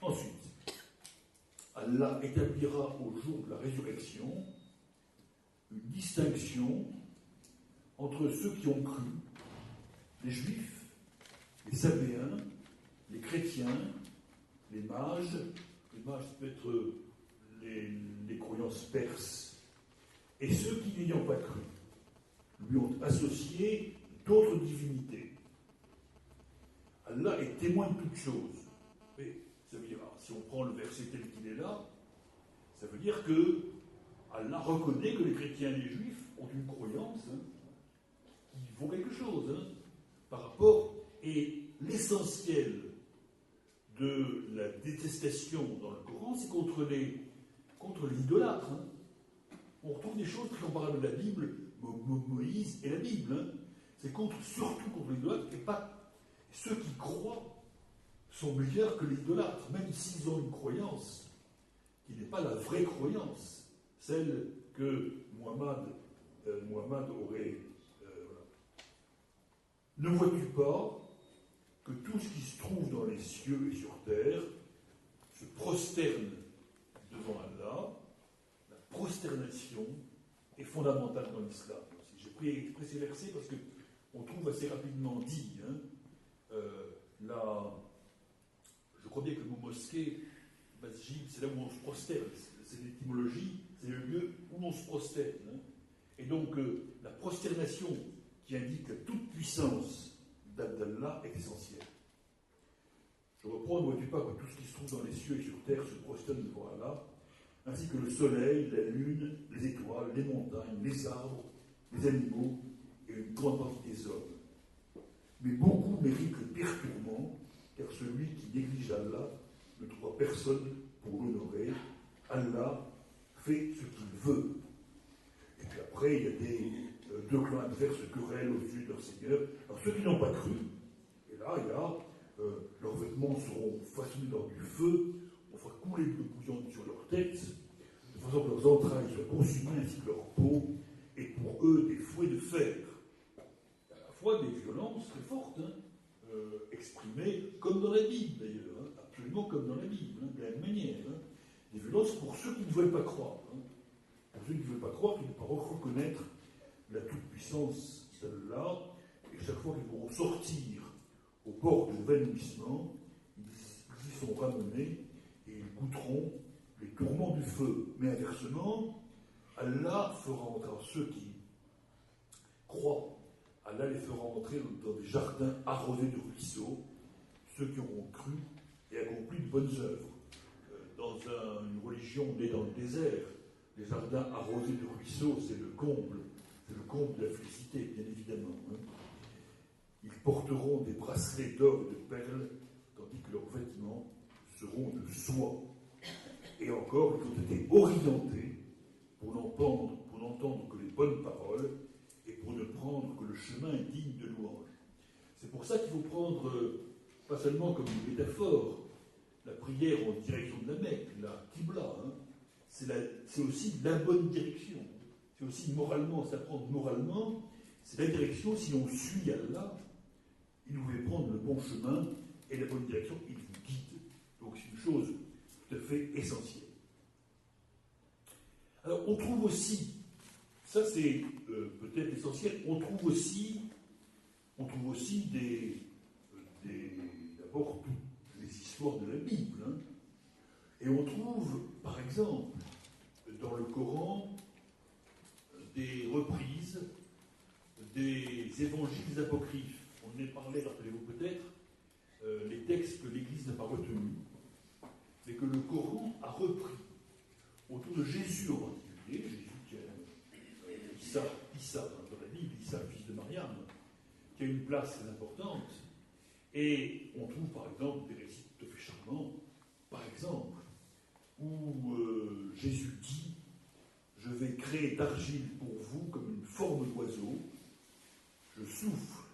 Ensuite, Allah établira au jour de la résurrection une distinction entre ceux qui ont cru, les Juifs, les Sabéens, les chrétiens, les mages ça peut être les croyances perses, et ceux qui, n'ayant pas cru, lui ont associé d'autres divinités. Allah est témoin de toutes choses. Mais ça veut dire, si on prend le verset tel qu'il est là, ça veut dire que Allah reconnaît que les chrétiens et les juifs ont une croyance qui vaut quelque chose par rapport. Et l'essentiel de la détestation dans le Coran, c'est contre l'idolâtre. On retrouve des choses très comparables de la Bible, Moïse et la Bible. C'est surtout contre l'idolâtre, et pas ceux qui croient sont meilleurs que les idolâtres, même s'ils ont une croyance qui n'est pas la vraie croyance, celle que Muhammad aurait. Voilà. Ne vois-tu pas que tout ce qui se trouve dans les cieux et sur terre se prosterne devant Allah? La prosternation est fondamentale dans l'islam. J'ai pris exprès ces versets parce qu'on trouve assez rapidement dit. Je crois bien que le mot mosquée, masjid, c'est là où on se prosterne. C'est l'étymologie, c'est le lieu où on se prosterne. Et donc, la prosternation qui indique la toute-puissance d'Allah est essentielle. Je reprends, ne vois-tu pas que tout ce qui se trouve dans les cieux et sur terre se prosterne devant Allah, ainsi que le soleil, la lune, les étoiles, les montagnes, les arbres, les animaux et une grande partie des hommes. Mais beaucoup méritent le pire tourment, car celui qui néglige Allah ne trouvera personne pour l'honorer. Allah fait ce qu'il veut. Et puis après, il y a deux clans adverses se querellent au sujet de leur Seigneur. Alors ceux qui n'ont pas cru, et là, il y a leurs vêtements seront façonnés dans du feu, on fera couler de bouillon sur leur tête, de façon que leurs entrailles soient consumées ainsi que leur peau, et pour eux des fouets de fer. À la fois des violences très fortes, exprimées comme dans la Bible d'ailleurs, absolument comme dans la Bible, de la même manière. Des violences pour ceux qui ne veulent pas croire. Pour ceux qui ne veulent pas croire, qui ne peuvent pas reconnaître la toute-puissance d'Allah, et chaque fois qu'ils vont sortir au bord de l'évanouissement, ils y sont ramenés et ils goûteront les tourments du feu. Mais inversement, Allah fera entrer ceux qui croient, Allah les fera entrer dans des jardins arrosés de ruisseaux, ceux qui auront cru et accompli de bonnes œuvres. Dans une religion née dans le désert, les jardins arrosés de ruisseaux, c'est le comble de la félicité, bien évidemment. Ils porteront des bracelets d'or et de perles, tandis que leurs vêtements seront de soie. Et encore, ils ont été orientés pour n'entendre que les bonnes paroles et pour ne prendre que le chemin digne de louange. C'est pour ça qu'il faut prendre, pas seulement comme une métaphore, la prière en direction de la Mecque, la Qibla, c'est aussi la bonne direction. C'est aussi moralement, s'apprendre moralement, c'est la direction, si on suit Allah, il vous fait prendre le bon chemin et la bonne direction, il vous guide. Donc c'est une chose tout à fait essentielle. Alors on trouve aussi, ça c'est peut-être essentiel, on trouve aussi d'abord toutes les histoires de la Bible. Hein. Et on trouve, par exemple, dans le Coran, des reprises des évangiles apocryphes. On en a parlé, rappelez-vous peut-être, les textes que l'Église n'a pas retenus, mais que le Coran a repris autour de Jésus en particulier, Jésus qui a Issa dans la Bible, Issa, le fils de Mariam, qui a une place très importante. Et on trouve par exemple des récits tout à fait charmants, par exemple, où Jésus dit « Je vais créer d'argile pour vous comme une forme d'oiseau, je souffle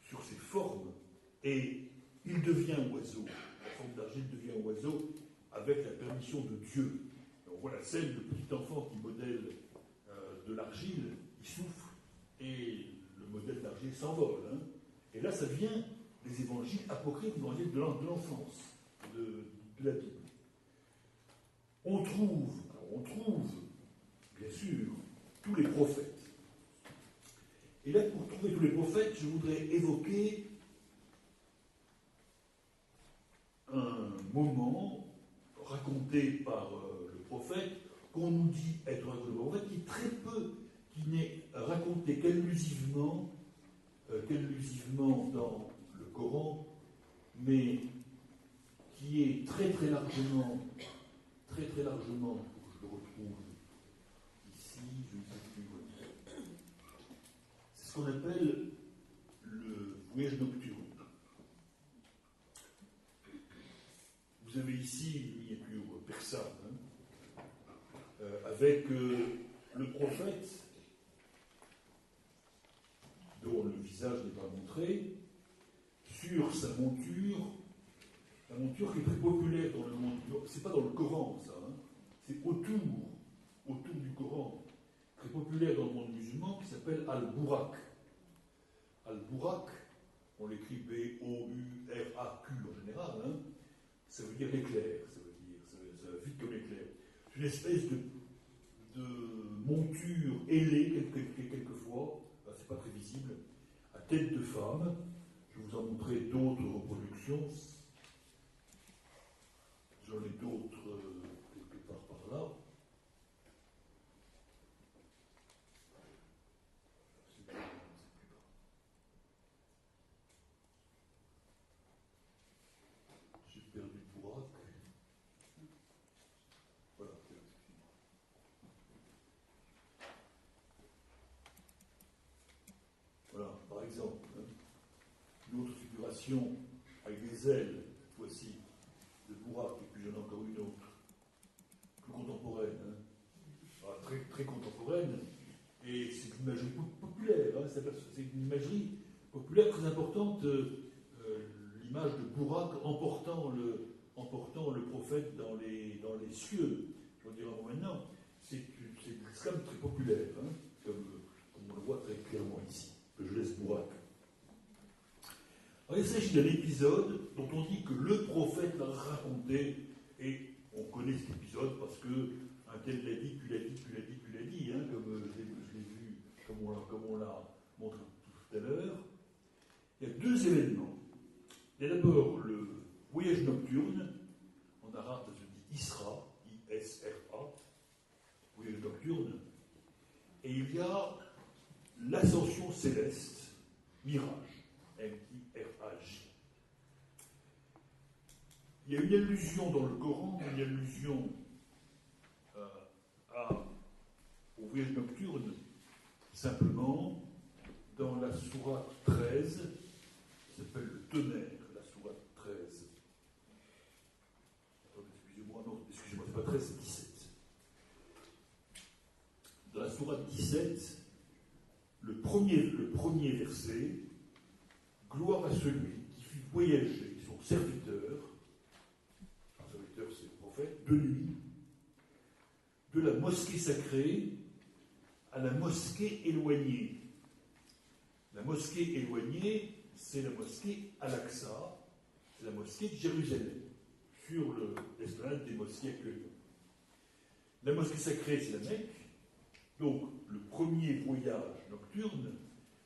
sur ces formes et il devient oiseau. La forme d'argile devient oiseau avec la permission de Dieu. » On voit la scène, le petit enfant qui modèle de l'argile, il souffle et le modèle d'argile s'envole. Hein. Et là, ça vient des évangiles apocryphes, de l'enfance, de la Bible. On trouve, bien sûr, tous les prophètes. Et là, pour trouver tous les prophètes, je voudrais évoquer un moment raconté par le prophète, qu'on nous dit être un prophète, qui est très peu, qui n'est raconté qu'allusivement dans le Coran, mais qui est très largement, faut que je le retrouve ici, je ne sais plus. C'est ce qu'on appelle le voyage nocturne. Vous avez ici une miniature persane, avec le prophète, dont le visage n'est pas montré, sur sa monture, la monture qui est très populaire dans le monde. C'est pas dans le Coran, ça, hein, c'est autour du Coran, très populaire dans le monde musulman, qui s'appelle Al-Burak. Al-Burak, on l'écrit B-O-U-R-A-Q en général, hein, ça veut dire l'éclair, ça va vite comme l'éclair. C'est une espèce de monture ailée, quelquefois, c'est pas très visible, à tête de femme. Je vais vous en montrer d'autres reproductions. J'en ai d'autres quelque part par là. J'ai perdu le Burak. Voilà, excusez-moi. Voilà, par exemple, une autre figuration avec des ailes, cette fois-ci, de Burak, et puis j'en ai encore une autre, plus contemporaine, hein. Très contemporaine, et c'est une imagerie populaire, hein. C'est une imagerie populaire très importante, l'image de Burak emportant le prophète dans les cieux, je veux dire maintenant, c'est quand même très populaire, hein, comme on le voit très clairement ici, que je laisse Burak. Alors, il s'agit d'un épisode dont on dit que le prophète l'a raconté, et on connaît cet épisode parce que un tel l'a dit, puis l'a dit, hein, comme je l'ai vu, comme on l'a montré tout à l'heure. Il y a deux événements. Il y a d'abord le voyage nocturne, en arabe ça se dit Isra, I-S-R-A, voyage nocturne, et il y a l'ascension céleste, mirage, M-I-R-A-J. Il y a une allusion dans le Coran, une allusion au voyage nocturne, simplement, dans la sourate 13, qui s'appelle le tonnerre, la sourate 13. Attendez, excusez-moi, c'est pas 13, c'est 17. Dans la sourate 17, le premier verset, gloire à celui qui fit voyager son serviteur c'est le prophète, de nuit, de la mosquée sacrée à la mosquée éloignée. La mosquée éloignée, c'est la mosquée Al-Aqsa, c'est la mosquée de Jérusalem, sur l'esplanade des mosquées actuellement. La mosquée sacrée, c'est la Mecque. Donc, le premier voyage nocturne,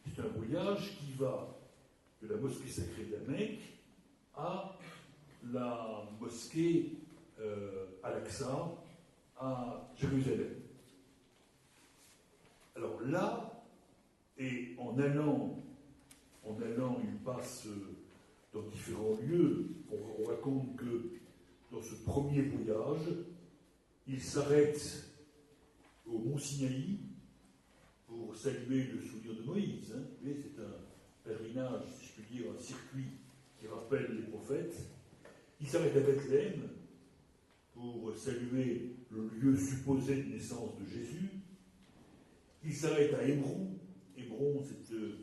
c'est un voyage qui va de la mosquée sacrée de la Mecque à la mosquée Al-Aqsa à Jérusalem. Alors là, et en allant, il passe dans différents lieux. On raconte que dans ce premier voyage, il s'arrête au Mont Sinaï pour saluer le souvenir de Moïse. Vous voyez, c'est un pèlerinage, si je puis dire, un circuit qui rappelle les prophètes. Il s'arrête à Bethléem pour saluer le lieu supposé de naissance de Jésus. Il s'arrête à Hébron. Hébron, c'est le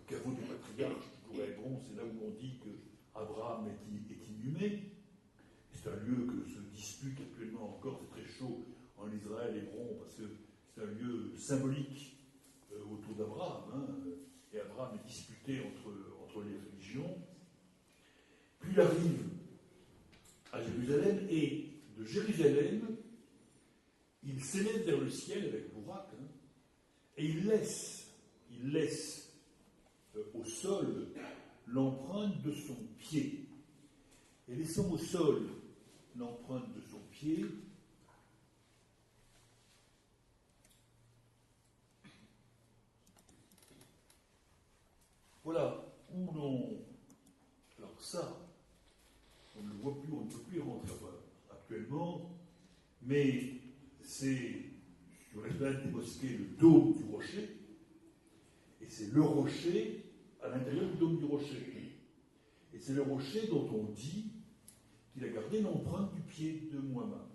caveau des patriarches. Toujours à Hébron, c'est là où on dit qu'Abraham est inhumé. C'est un lieu que se dispute actuellement encore, c'est très chaud en Israël, Hébron, parce que c'est un lieu symbolique autour d'Abraham. Et Abraham est disputé entre les religions. Puis il arrive à Jérusalem, et de Jérusalem, il s'élève vers le ciel avec Bourak, et il laisse au sol l'empreinte de son pied. Et laissant au sol l'empreinte de son pied, voilà où l'on... Alors ça, on ne le voit plus, on ne peut plus y rentrer actuellement, mais c'est sur l'esplanade des mosquées le dôme du rocher, et c'est le rocher à l'intérieur du dôme du rocher. Et c'est le rocher dont on dit qu'il a gardé l'empreinte du pied de Muhammad.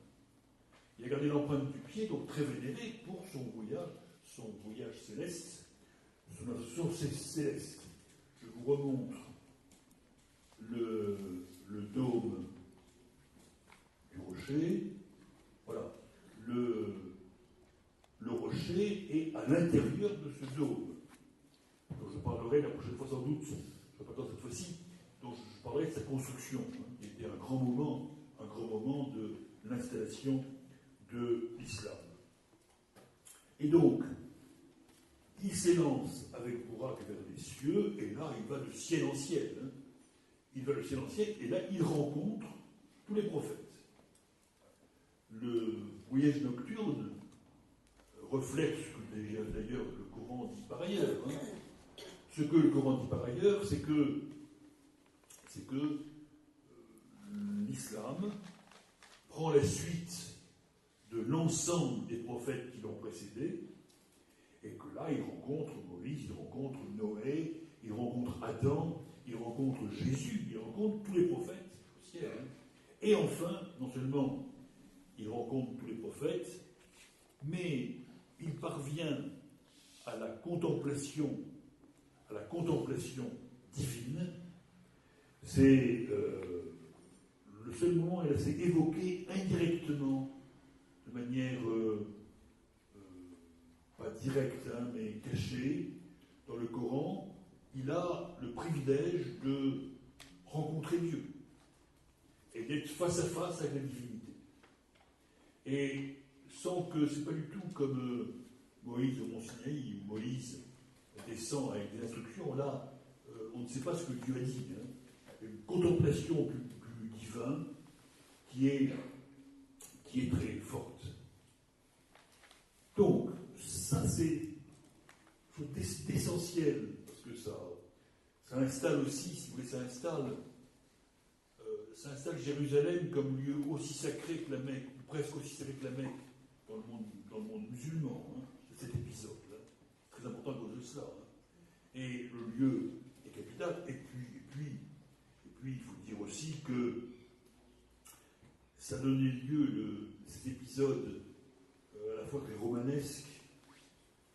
Il a gardé l'empreinte du pied, donc très vénéré pour son voyage céleste, son ascension céleste. Je vous remontre le dôme du rocher. Voilà. Le rocher est à l'intérieur de ce dôme. Donc je parlerai la prochaine fois sans doute, je ne sais pas quand cette fois-ci, donc je parlerai de sa construction, qui était un grand moment de l'installation de l'islam. Et donc, il s'élance avec Bourak vers les cieux, et là, il va de ciel en ciel. Il va de ciel en ciel, et là, il rencontre tous les prophètes. Le voyage nocturne reflète ce que déjà d'ailleurs le Coran dit par ailleurs. Ce que le Coran dit par ailleurs, c'est que l'islam prend la suite de l'ensemble des prophètes qui l'ont précédé, et que là, il rencontre Moïse, il rencontre Noé, il rencontre Adam, il rencontre Jésus, il rencontre tous les prophètes au ciel. Et enfin, non seulement il rencontre tous les prophètes, mais il parvient à la contemplation divine. C'est le seul moment où elle s'est évoquée indirectement, de manière pas directe, mais cachée, dans le Coran. Il a le privilège de rencontrer Dieu et d'être face à face avec la divinité. Et sans que, c'est pas du tout comme Moïse au Mont Sinaï, où Moïse descend avec des instructions. Là, on ne sait pas ce que Dieu a dit. Une contemplation plus divine qui est très forte. Donc, ça c'est essentiel, parce que ça installe aussi, si vous voulez, ça installe Jérusalem comme lieu aussi sacré que la Mecque, ou presque aussi sacré que la Mecque, dans le monde musulman, cet épisode-là. C'est très important à cause de cela. Et le lieu est capital. Et puis, il faut dire aussi que ça donnait lieu, cet épisode, à la fois très romanesque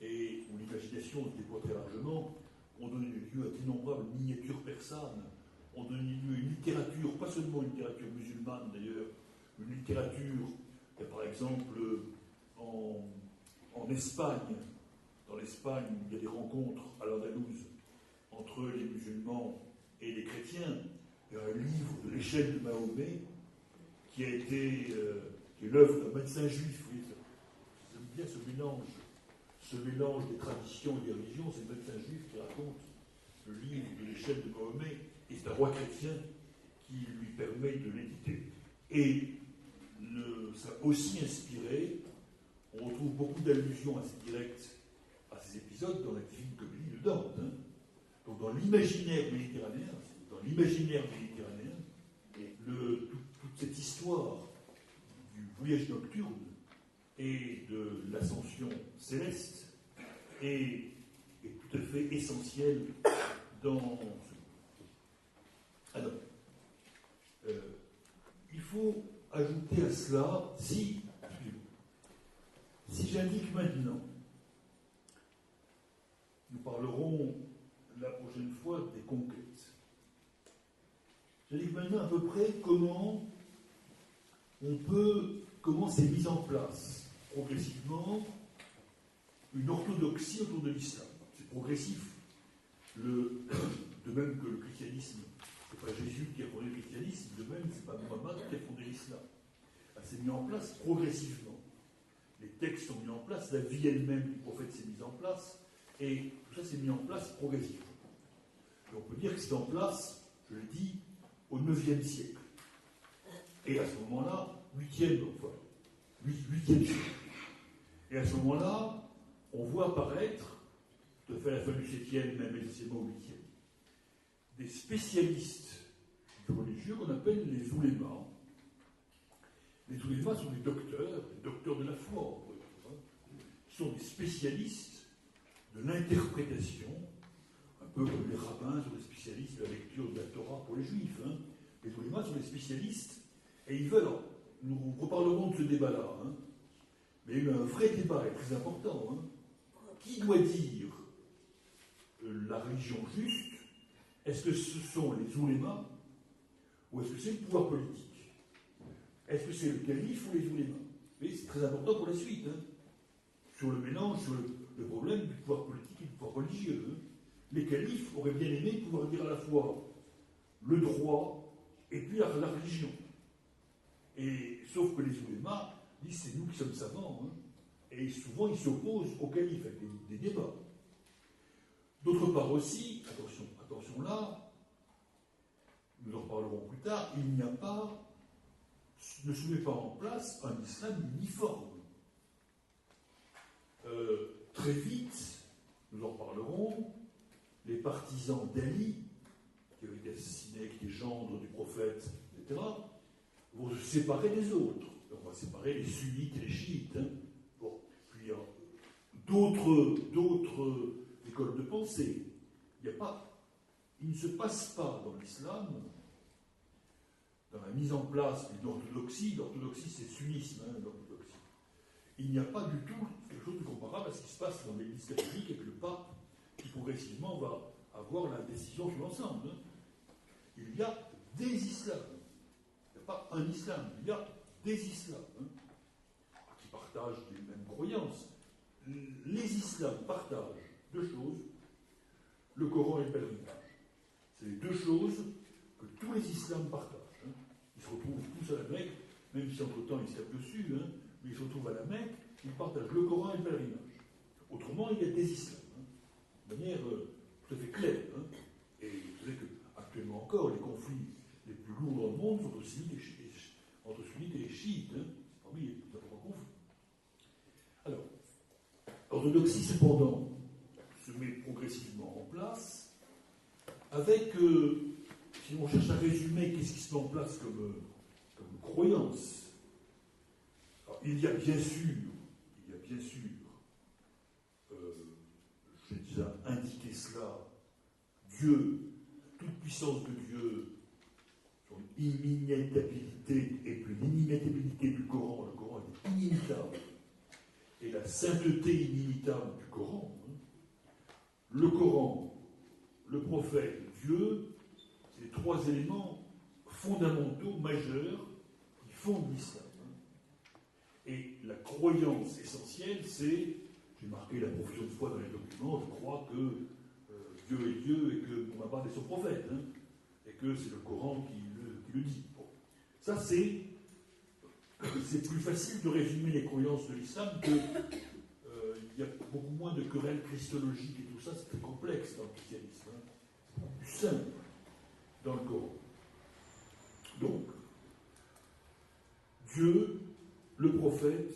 et où l'imagination se déploie très largement, ont donné lieu à d'innombrables miniatures persanes, ont donné lieu à une littérature, pas seulement une littérature musulmane d'ailleurs, une littérature qui a par exemple en Espagne, dans l'Espagne, il y a des rencontres à l'Andalouse entre les musulmans et les chrétiens. Il y a un livre de l'échelle de Mahomet qui a été qui est l'œuvre d'un médecin juif. Oui, j'aime bien ce mélange des traditions et des religions. C'est le médecin juif qui raconte le livre de l'échelle de Mahomet, et c'est un roi chrétien qui lui permet de l'éditer. Et ça a aussi inspiré, on retrouve beaucoup d'allusions assez directes à ces épisodes dans la Divine Comédie de Dante. Hein. Donc dans l'imaginaire méditerranéen, toute cette histoire du voyage nocturne et de l'ascension céleste est tout à fait essentielle dans ce... Alors, il faut ajouter à cela, si j'indique maintenant, nous parlerons la prochaine fois des conquêtes. J'indique maintenant à peu près comment s'est mise en place progressivement une orthodoxie autour de l'islam. C'est progressif. De même que le christianisme, c'est pas Jésus qui a fondé le christianisme, de même c'est pas Muhammad qui a fondé l'islam. Ça s'est mis en place progressivement. Les textes sont mis en place, la vie elle-même du prophète s'est mise en place, et tout ça s'est mis en place progressivement. Et on peut dire que c'est en place, je le dis, au IXe siècle. Et à ce moment-là, 8e siècle. Et à ce moment-là, on voit apparaître, tout à fait à la fin du 7e, même essentiellement au 8e, des spécialistes du religieux qu'on appelle les oulémas. Les oulémas sont des docteurs de la foi, qui sont des spécialistes de l'interprétation, un peu comme les rabbins sont des spécialistes de la lecture de la Torah pour les juifs. Hein. Les oulémas sont des spécialistes, et ils veulent, nous reparlerons de ce débat-là, hein, mais il y a eu un vrai débat et très important. Hein. Qui doit dire la religion juste? Est-ce que ce sont les oulémas ou est-ce que c'est le pouvoir politique? Est-ce que c'est le calife ou les oulémas? Mais c'est très important pour la suite, hein, sur le mélange, sur le problème du pouvoir politique et du pouvoir religieux. Hein. Les califes auraient bien aimé pouvoir dire à la fois le droit et puis la religion. Et, sauf que les oulémas disent c'est nous qui sommes savants, hein, et souvent ils s'opposent au calife avec des débats. D'autre part aussi, attention là, nous en reparlerons plus tard, ne se met pas en place un islam uniforme. Très vite, nous en reparlerons, les partisans d'Ali, qui avaient été assassinés, qui étaient gendres du prophète, etc., vont se séparer des autres. On va séparer les sunnites et les chiites. Hein. Bon. Puis il y a d'autres écoles de pensée. Il ne se passe pas dans l'islam, dans la mise en place d'une orthodoxie, l'orthodoxie c'est le sunnisme, hein, l'orthodoxie. Il n'y a pas du tout quelque chose de comparable à ce qui se passe dans l'Église catholique avec le pape qui progressivement va avoir la décision sur l'ensemble. Hein. Il y a des islams. Il n'y a pas un islam, il y a des islams hein, qui partagent les mêmes croyances. Les islams partagent deux choses, le Coran et le pèlerinage. C'est les deux choses que tous les islams partagent. Hein. Ils se retrouvent tous à la Mecque, même si entre-temps ils se tapent dessus, hein, mais ils se retrouvent à la Mecque, ils partagent le Coran et le pèlerinage. Autrement, il y a des islams, hein, de manière tout à fait claire. Hein. Et vous savez qu'actuellement encore, les conflits les plus lourds dans le monde sont entre sunnites et chiites. Hein. C'est parmi les plus importants conflits. Alors, l'orthodoxie, cependant, se met progressivement en place avec, si on cherche à résumer qu'est-ce qui se met en place comme croyance, alors, il y a bien sûr, j'ai déjà indiqué cela, Dieu, toute puissance de Dieu, son inimitabilité, et puis l'inimitabilité du Coran, le Coran est inimitable, et la sainteté inimitable du Coran, hein. Le Coran, le prophète, Dieu, c'est les trois éléments fondamentaux, majeurs, qui fondent l'islam. Et la croyance essentielle, c'est, j'ai marqué la profession de foi dans les documents, je crois que Dieu est Dieu et que Muhammad est son prophète, hein, et que c'est le Coran qui le dit. Bon. Ça, c'est plus facile de résumer les croyances de l'islam que il y a beaucoup moins de querelles christologiques et tout ça, c'est très complexe dans le christianisme. Hein. C'est beaucoup plus simple dans le Coran. Donc, Dieu, le prophète,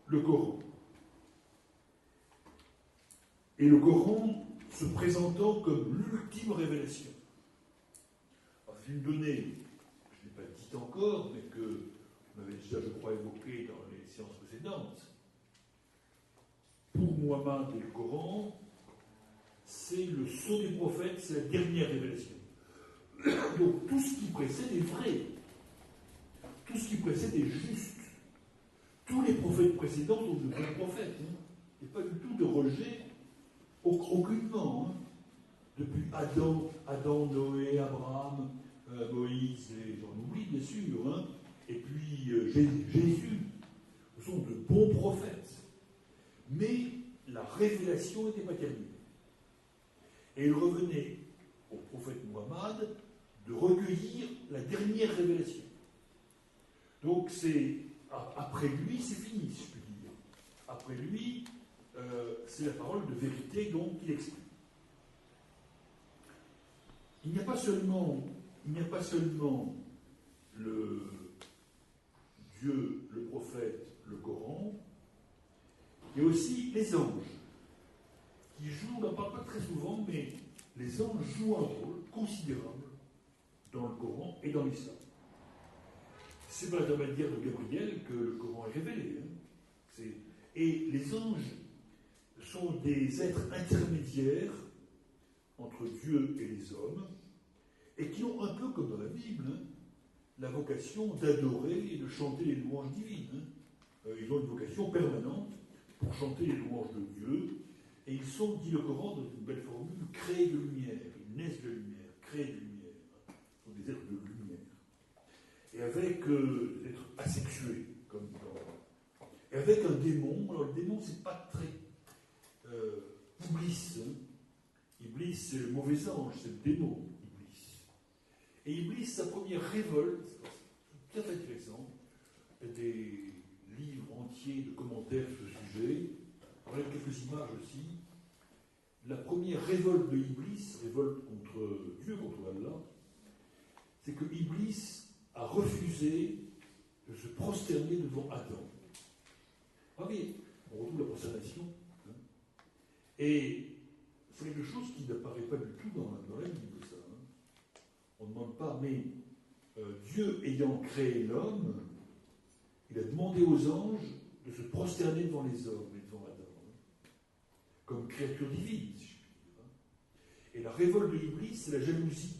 le Coran. Et le Coran se présentant comme l'ultime révélation. C'est une donnée que je n'ai pas dite encore, mais que on avait déjà, je crois, évoquée dans les séances précédentes. Pour Muhammad et le Coran, c'est le sceau des prophètes, c'est la dernière révélation. Donc tout ce qui précède est vrai. Tout ce qui précède est juste. Tous les prophètes précédents sont de bons prophètes. Hein. Il n'y a pas du tout de rejet, aucunement. Hein. Depuis Adam, Noé, Abraham, Moïse, et j'en oublie bien sûr, hein. Et puis Jésus, ce sont de bons prophètes. Mais la révélation n'était pas terminée. Et il revenait au prophète Muhammad de recueillir la dernière révélation. Donc après lui, c'est fini, si je puis dire. Après lui, c'est la parole de vérité donc qu'il exprime. Il n'y a pas seulement le Dieu, le prophète, le Coran, il y a aussi les anges, qui jouent, on n'en parle pas très souvent, mais les anges jouent un rôle considérable dans le Coran et dans l'islam. C'est par l'intermédiaire de Gabriel que le Coran est révélé. Hein. Et les anges sont des êtres intermédiaires entre Dieu et les hommes, et qui ont un peu comme dans la Bible, hein, la vocation d'adorer et de chanter les louanges divines. Hein. Ils ont une vocation permanente pour chanter les louanges de Dieu, et ils sont, dit le Coran, dans une belle formule, créés de lumière. Ils naissent de lumière, créés de lumière. Hein. Ils sont des êtres de lumière. Et avec des êtres asexués, comme dans... Et avec un démon. Alors le démon, c'est pas très... Iblis. Hein. Iblis, c'est le mauvais ange, c'est le démon, Iblis. Et Iblis, sa première révolte, c'est très intéressant, il y a des livres entiers de commentaires sur ce sujet, avec quelques images aussi. La première révolte de Iblis, révolte contre Dieu, contre Allah, c'est que Iblis a refusé de se prosterner devant Adam. Ah oui, on retrouve la prosternation. Hein. Et c'est quelque chose qui n'apparaît pas du tout dans la Bible, ça. Hein. On ne demande pas, mais Dieu ayant créé l'homme, il a demandé aux anges de se prosterner devant les hommes et devant Adam, hein, comme créature divine, si je puis dire. Hein. Et la révolte de l'Iblis, c'est la jalousie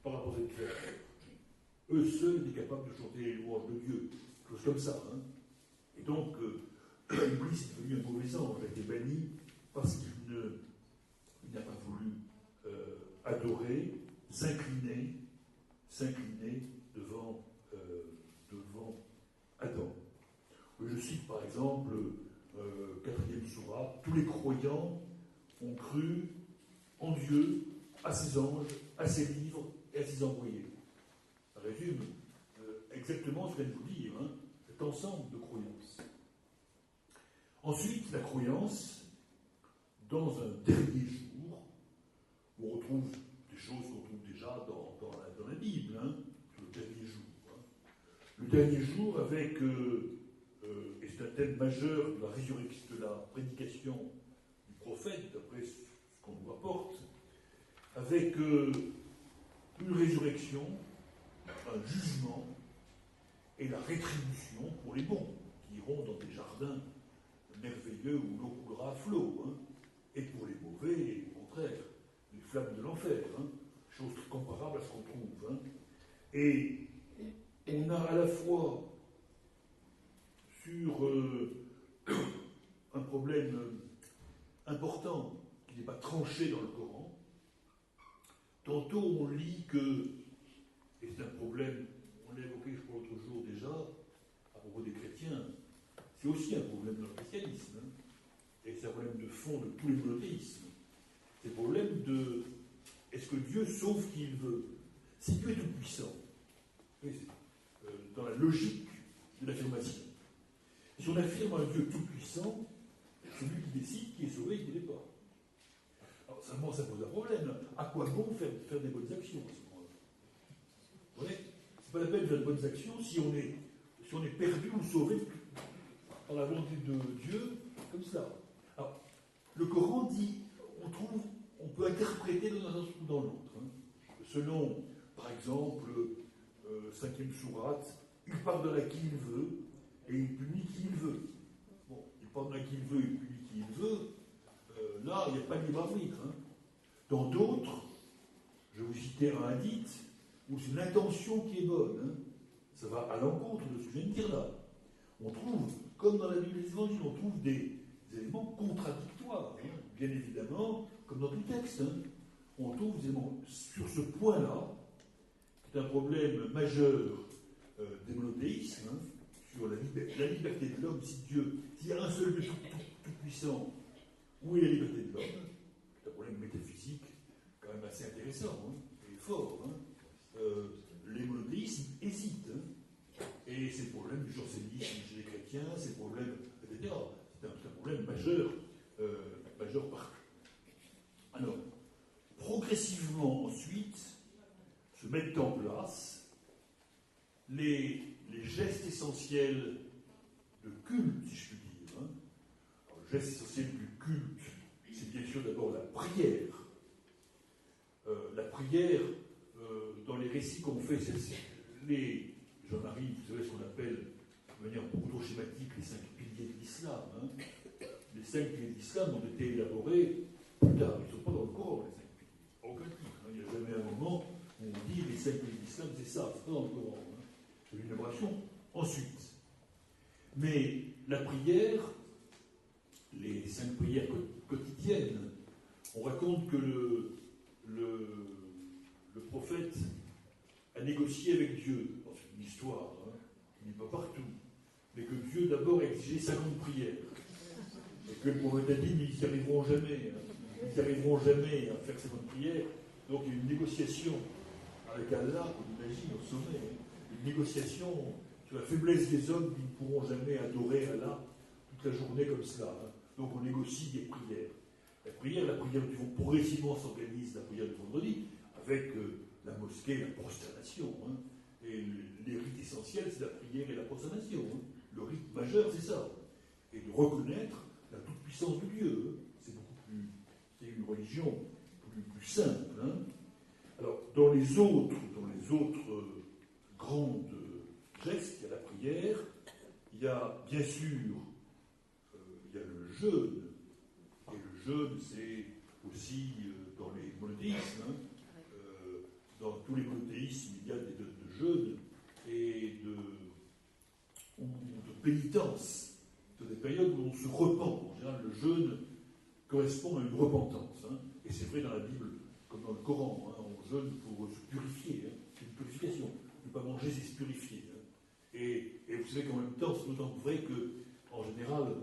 par rapport à cette créature. Eux seuls étaient capables de chanter les louanges de Dieu, quelque chose comme ça. Hein. Et donc, Iblis est devenu un mauvais ange, il a été banni parce qu'il n'a pas voulu adorer, s'incliner devant Adam. Je cite par exemple 4e sourate, tous les croyants ont cru en Dieu, à ses anges, à ses livres et à ses envoyés. Ça résume exactement ce que je viens de vous dire, hein, cet ensemble de croyances. Ensuite, la croyance dans un dernier jour, où on retrouve des choses qu'on trouve déjà dans la Bible, hein, sur le dernier jour. Hein. Le dernier jour avec, et c'est un thème majeur de la résurrection, de la prédication du prophète, d'après ce qu'on nous rapporte, avec une résurrection, un jugement et la rétribution pour les bons, qui iront dans des jardins merveilleux où l'eau coulera à flot, hein, et pour les mauvais, au contraire, les flammes de l'enfer, hein, chose comparable à ce qu'on trouve. Hein. Et on a à la fois sur un problème important qui n'est pas tranché dans le Coran. Tantôt on lit que, et c'est un problème, on l'a évoqué je crois l'autre jour déjà, à propos des chrétiens, c'est aussi un problème dans le christianisme. Hein. Et c'est un problème de fond de tous les monothéismes. C'est le problème de est-ce que Dieu sauve qui il veut? Si Dieu est tout-puissant, dans la logique de l'affirmation, si on affirme un Dieu tout-puissant, c'est lui qui décide qui est sauvé et qui n'est pas. Alors, seulement, ça pose un problème. À quoi bon faire des bonnes actions à ce moment-là? Vous voyez? C'est pas la peine de faire de bonnes actions si on est perdu ou sauvé par la volonté de Dieu, comme ça. Alors, le Coran dit, on peut interpréter dans un sens ou dans l'autre. Hein. Selon, par exemple, 5e sourate, il pardonne à qui il veut et il punit qui il veut. Bon, il pardonne à qui il veut, il punit qui il veut. Là, il n'y a pas de libre arbitre. Hein. Dans d'autres, je vais vous citer un hadith où c'est l'intention qui est bonne. Hein. Ça va à l'encontre de ce que je viens de dire là. On trouve, comme dans la Bible des Évangiles, on trouve des éléments contradictoires. Hein. Bien évidemment, comme dans tout texte. Hein. On trouve des éléments sur ce point-là, qui est un problème majeur des monothéismes, hein, sur la liberté de l'homme. S'il y a un seul Dieu tout puissant, où est la liberté de l'homme? C'est un problème métaphysique quand même assez intéressant hein, et fort. Hein. Les monothéismes hésitent. Hein, et c'est le problème du jansénisme chez les chrétiens, c'est le problème, etc. C'est un problème majeur, majeur partout. Alors, progressivement ensuite, se mettent en place les gestes essentiels de culte, si je puis dire. Hein. Alors, le geste essentiel du culte, c'est bien sûr d'abord la prière. La prière, dans les récits qu'on fait, Jean-Marie, vous savez ce qu'on appelle, de manière beaucoup trop schématique, les 5 piliers de l'islam. Hein. Les 5 piliers de l'islam ont été élaborés plus tard, ils ne sont pas dans le Coran, les 5 piliers. Aucun titre. Hein. Il n'y a jamais un moment où on dit les 5 piliers de l'islam, c'est ça, c'est pas dans le Coran. Hein. C'est une élaboration ensuite. Mais la prière, les 5 prières quotidiennes, on raconte que le prophète a négocié avec Dieu, c'est une histoire, hein, qui n'est pas partout, mais que Dieu d'abord a exigé 50 prières. Et que le prophète a dit, mais ils n'y arriveront jamais. Hein. Ils n'y arriveront jamais à faire 50 prières. Donc il y a une négociation avec Allah, on imagine au sommet, hein, une négociation sur la faiblesse des hommes qui ne pourront jamais adorer Allah toute la journée comme cela. Hein. Donc on négocie des prières. La prière du vont progressivement s'organise, la prière du vendredi, avec la mosquée, la prosternation. Hein. Et les rites essentiels, c'est la prière et la prosternation. Hein. Le rite majeur, c'est ça. Et de reconnaître la toute-puissance de Dieu. Hein. C'est beaucoup plus... C'est une religion plus simple. Hein. Alors, dans les autres grandes gestes, il y a la prière, il y a bien sûr il y a le jeûne. Et le jeûne, c'est aussi dans les monothéismes. Hein, dans tous les monothéismes, il y a des dons de jeûne et de pénitence. C'est des périodes où on se repent. En général, le jeûne correspond à une repentance. Hein, et c'est vrai dans la Bible, comme dans le Coran. Hein, on jeûne pour se purifier. Hein, c'est une purification. Ne pas manger, c'est se purifier. Hein. Et vous savez qu'en même temps, c'est d'autant vrai que, en général,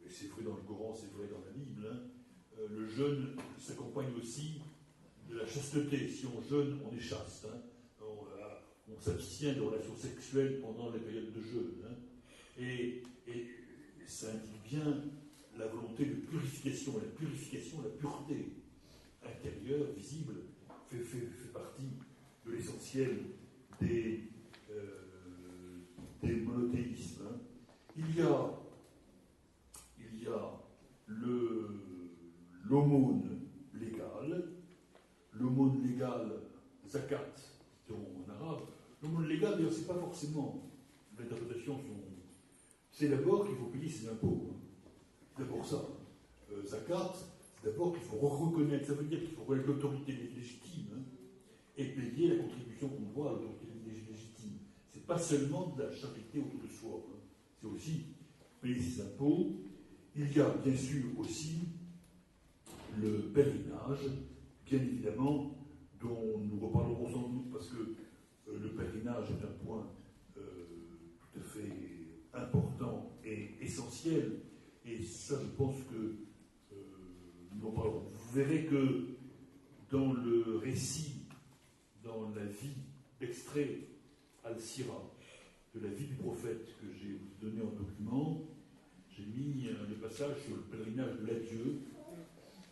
et c'est vrai dans le Coran, c'est vrai dans la Bible, hein, le jeûne s'accompagne aussi de la chasteté. Si on jeûne, on est chaste. Hein. On s'abstient de relations sexuelles pendant les périodes de jeûne. Hein. Et ça indique bien la volonté de purification. La purification, la pureté intérieure, visible, fait partie de l'essentiel des monothéismes. Hein. Il y a l'aumône légale. L'aumône légale, zakat, en arabe. L'aumône légale, d'ailleurs, c'est pas forcément l'interprétation. C'est d'abord qu'il faut payer ses impôts. Hein. C'est d'abord ça. Zakat, c'est d'abord qu'il faut reconnaître. Ça veut dire qu'il faut reconnaître l'autorité légitime hein, et payer la contribution qu'on doit à l'autorité légitime. C'est pas seulement de la charité autour de soi. Hein. C'est aussi payer ses impôts. Il y a bien sûr aussi le pèlerinage, bien évidemment, dont nous reparlerons sans doute parce que le pèlerinage est un point tout à fait important et essentiel, et ça je pense que nous en parlerons. Vous verrez que dans le récit, dans la vie, l'extrait Al-Sira de la vie du prophète que j'ai donné en document, j'ai mis le passage sur le pèlerinage de l'adieu,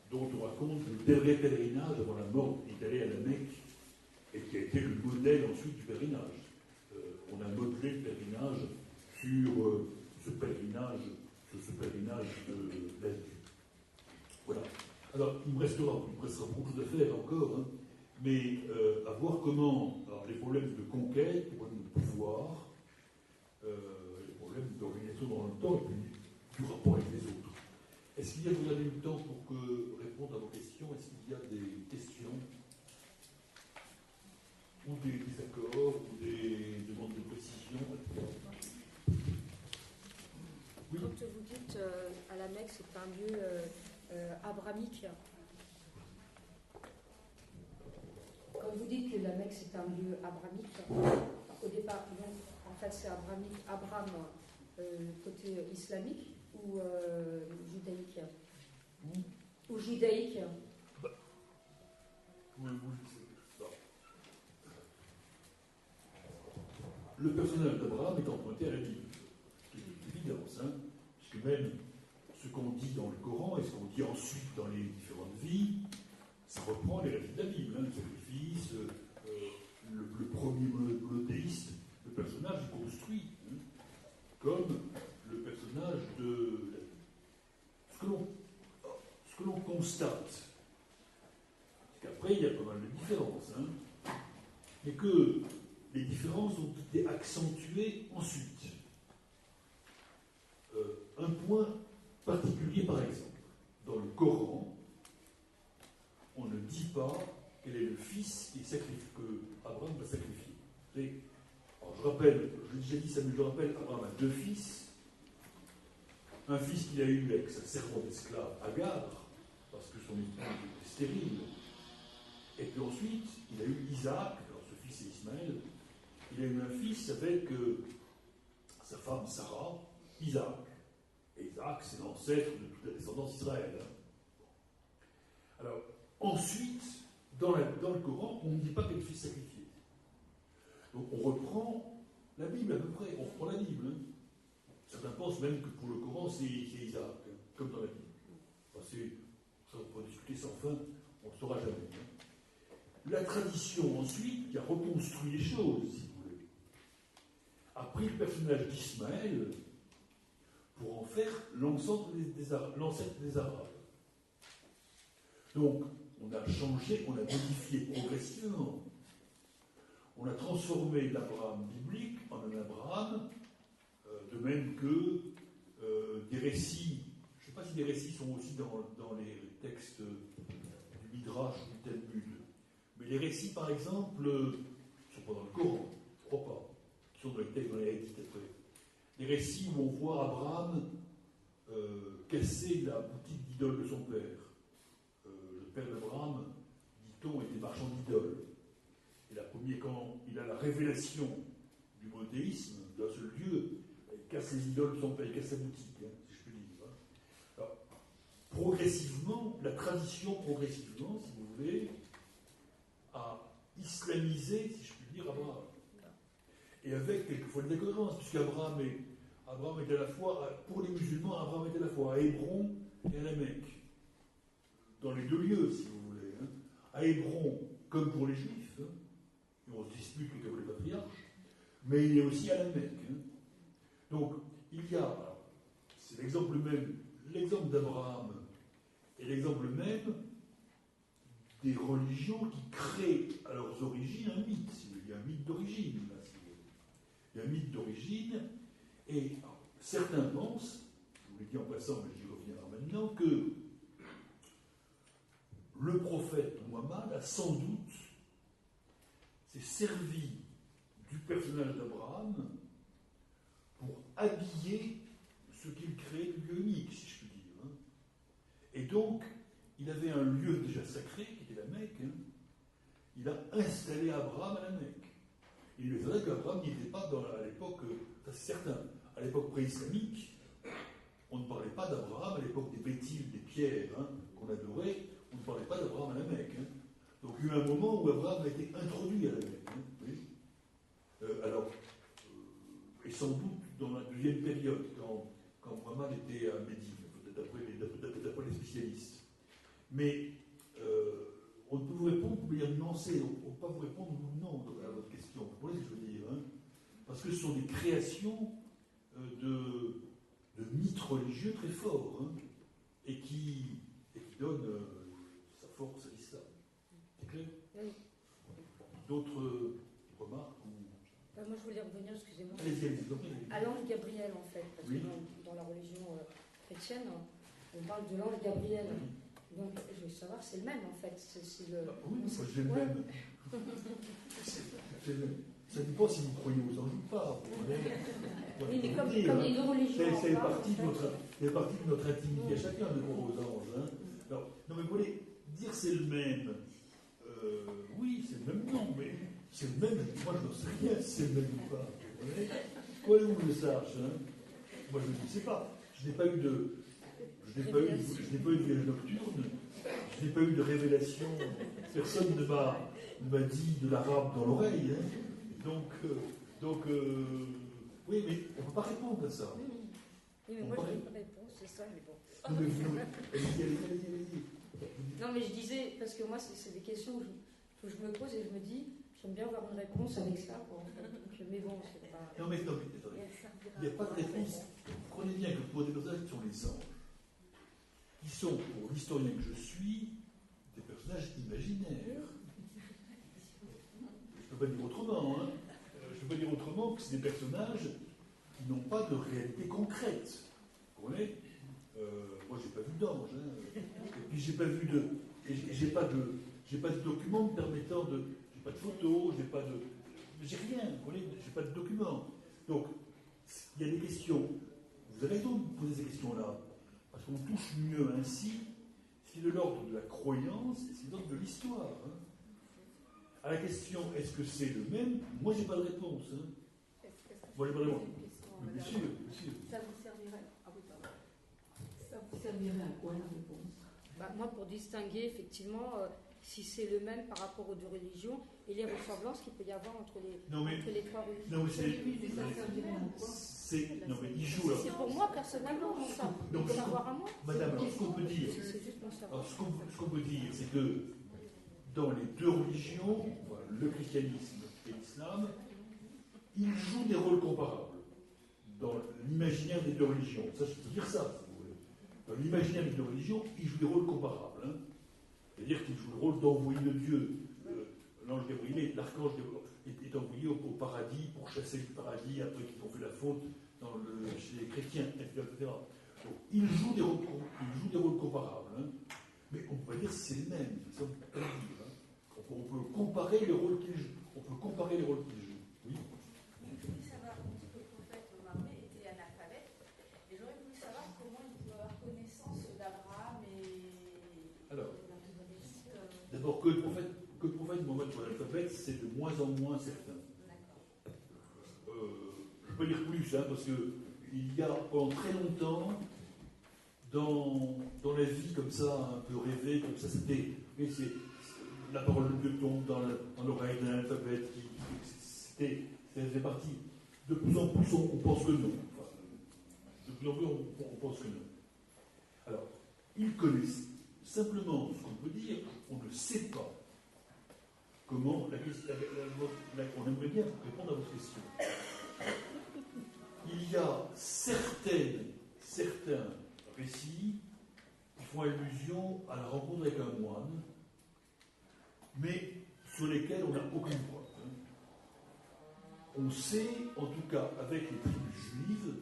dont on raconte le dernier pèlerinage avant la mort. Il est allé à la Mecque et qui a été le modèle ensuite du pèlerinage. On a modelé le pèlerinage sur ce pèlerinage de l'adieu. Voilà. Alors, il me restera beaucoup de faire encore, hein, mais à voir comment les problèmes de conquête, les problèmes de pouvoir, les problèmes d'organisation dans le temps, et puis du rapport avec les autres. Est-ce qu'il y a, vous avez le temps pour répondre à vos questions? Est-ce qu'il y a des questions ou des désaccords, ou des demandes de précision? Oui. Quand vous dites à la Mecque, c'est un lieu abrahamique. Quand vous dites que la Mecque, c'est un lieu abrahamique, au départ, donc, en fait, c'est abrahamique, Abraham, côté islamique ou judaïque ou judaïque. Le personnage d'Abraham est emprunté à la Bible. C'est une évidence, hein, puisque même ce qu'on dit dans le Coran et ce qu'on dit ensuite dans les différentes vies, ça reprend les récits de la Bible, hein, le sacrifice, le premier monothéiste, le personnage est construit, hein, comme le personnage de la Bible. Ce que l'on constate, c'est qu'après il y a pas mal de différences, hein, mais que les différences ont été accentuées ensuite. Un point particulier, par exemple, dans le Coran, on ne dit pas quel est le fils que Abraham va sacrifier. Alors, je rappelle, je l'ai déjà dit ça, mais je rappelle, Abraham a 2 fils. Un fils qu'il a eu avec sa servante esclave Agar, parce que son épouse était stérile. Et puis ensuite, il a eu Isaac, alors ce fils est Ismaël. Il a eu un fils avec sa femme Sarah, Isaac. Et Isaac, c'est l'ancêtre de toute la descendance d'Israël. Alors, ensuite, dans le Coran, on ne dit pas quel fils sacrifier. Donc, on reprend la Bible à peu près. On reprend la Bible. Hein. Certains pensent même que pour le Coran, c'est Isaac, hein, comme dans la Bible. Enfin, ça, on peut discuter sans fin, on ne saura jamais. Hein. La tradition, ensuite, qui a reconstruit les choses, si vous voulez, a pris le personnage d'Ismaël pour en faire l'ancêtre des Arabes. Donc, on a changé, on a modifié progressivement. On a transformé l'Abraham biblique en un Abraham, de même que des récits, je ne sais pas si des récits sont aussi dans les textes du Midrash ou du Talmud, mais les récits, par exemple, ne sont pas dans le Coran, je ne crois pas, qui sont dans les textes, dans les hadiths après. Les récits où on voit Abraham casser la boutique d'idole de son père. Le père d'Abraham, dit-on, était marchand d'idoles. Et quand il a la révélation du monothéisme d'un seul Dieu, il casse les idoles de son père, il casse sa boutique, hein, si je puis dire. Alors, progressivement, la tradition, si vous voulez, a islamisé, si je puis dire, Abraham. Et avec quelquefois des incohérences, puisque Abraham est à la fois, pour les musulmans, Abraham est à la fois à Hébron et à la Mecque. Dans les 2 lieux, si vous voulez. Hein. À Hébron, comme pour les Juifs, hein, et on se dispute avec les patriarches, mais il est aussi à la Mecque. Hein. Donc, il y a, c'est l'exemple même, l'exemple d'Abraham est l'exemple même des religions qui créent à leurs origines un mythe. Si vous voulez. Il y a un mythe d'origine, là, si vous voulez. Il y a un mythe d'origine, et alors, certains pensent, je vous l'ai dit en passant, mais j'y reviendrai maintenant, que le prophète Muhammad a sans doute s'est servi du personnage d'Abraham pour habiller ce qu'il crée de lieu unique, si je puis dire. Hein. Et donc, il avait un lieu déjà sacré, qui était la Mecque. Hein. Il a installé Abraham à la Mecque. Il est vrai qu'Abraham n'y était pas à l'époque, ça c'est certain. À à l'époque pré-islamique, on ne parlait pas d'Abraham, à l'époque des Béthil, des pierres qu'on adorait, on ne parlait pas d'Abraham à la Mecque. Donc il y a eu un moment où Abraham a été introduit à la Mecque. Oui. Et sans doute dans la deuxième période, quand Muhammad était à Médine, d'après les spécialistes. Mais on ne peut vous répondre de manière nuancée, on ne peut pas vous répondre non à votre question. Vous voyez ce que je veux dire parce que ce sont des créations de mythes religieux très forts et qui donnent sa force à l'islam. C'est clair? Oui. D'autres remarques moi, je voulais revenir, excusez-moi, allez-y. à l'ange Gabriel, en fait, parce que dans la religion chrétienne, on parle de l'ange Gabriel. Donc, je veux savoir, c'est le même, en fait. C'est le... oui, moi, j'ai le même. Ça dépend si vous croyez aux anges ou pas. Oui, mais comme les deux religions... C'est partie de notre intimité à chacun de croire aux anges. Alors, non, mais vous voulez dire c'est le même. Oui, c'est le même nom, mais c'est le même. Moi, je n'en sais rien si c'est le même ou pas. Quoi vous le sache moi, je ne sais pas. Je n'ai pas eu de vision nocturne, je n'ai pas eu de révélation, personne ne m'a dit de l'arabe dans l'oreille. Donc, oui, mais on ne peut pas répondre à ça. Oui, mais moi j'ai une réponse, c'est ça, mais bon. Allez-y. Non, mais je disais, parce que moi, c'est des questions que je me pose et je me dis, j'aime bien avoir une réponse avec ça. Mais bon, c'est pas... Non, mais attendez. Il n'y a pas de réponse. Comprenez bien que pour des personnages qui sont les anges, qui sont, pour l'historien que je suis, des personnages imaginaires. Je ne peux pas dire autrement. Je ne peux pas dire autrement que c'est des personnages qui n'ont pas de réalité concrète. Vous comprenez moi, j'ai pas vu d'ange. Et puis, j'ai pas vu de... J'ai pas de documents me permettant de... J'ai pas de photos, j'ai rien, vous comprenez. J'ai pas de documents. Donc, il y a des questions. Vous avez raison de poser ces questions-là. Parce qu'on touche mieux ainsi ce qui est de l'ordre de la croyance et ce qui est de l'ordre de l'histoire. À la question, est-ce que c'est le même? Moi, j'ai pas de réponse. Moi, j'ai pas de réponse. Bien sûr. Ça vous servirait? Ça vous servirait à quoi la réponse? Moi, pour distinguer effectivement si c'est le même par rapport aux deux religions et les ressemblances qu'il peut y avoir entre les trois religions. Non, mais il joue là. C'est pour moi personnellement, ça. Donc, savoir à moi. Madame, alors, ce qu'on peut dire, ce qu'on peut dire, c'est que dans les deux religions, le christianisme et l'islam, ils jouent des rôles comparables dans l'imaginaire des deux religions. Ça, je peux dire ça, si vous voulez. Dans l'imaginaire des deux religions, ils jouent des rôles comparables. C'est-à-dire qu'ils jouent le rôle d'envoyé de Dieu. L'ange Gabriel, l'archange est envoyé au paradis pour chasser le paradis après qu'ils ont fait la faute chez les chrétiens, etc. Donc, ils jouent des rôles comparables. Mais on ne peut pas dire que c'est le même. Ça, on peut pas le dire. On peut comparer les rôles qu'ils jouent. Oui. Je voulais savoir, le prophète Mahomet était analphabète, et j'aurais voulu savoir comment il peut avoir connaissance d'Abraham et... Alors, d'abord, que le prophète Mohammed soit analphabète, c'est de moins en moins certain. Je ne peux pas dire plus, parce qu'il y a pendant très longtemps, dans la vie comme ça, un peu rêvée, comme ça, c'est la parole de Dieu tombe dans l'oreille d'un alphabète, c'était parti. De plus en plus, on pense que non. De plus en plus, on pense que non. Alors, ils connaissent. Simplement, ce qu'on peut dire, on ne sait pas comment on aimerait bien répondre à votre question. Il y a certains récits qui font allusion à la rencontre avec un moine, mais sur lesquels on n'a aucune preuve. On sait, en tout cas, avec les tribus juives,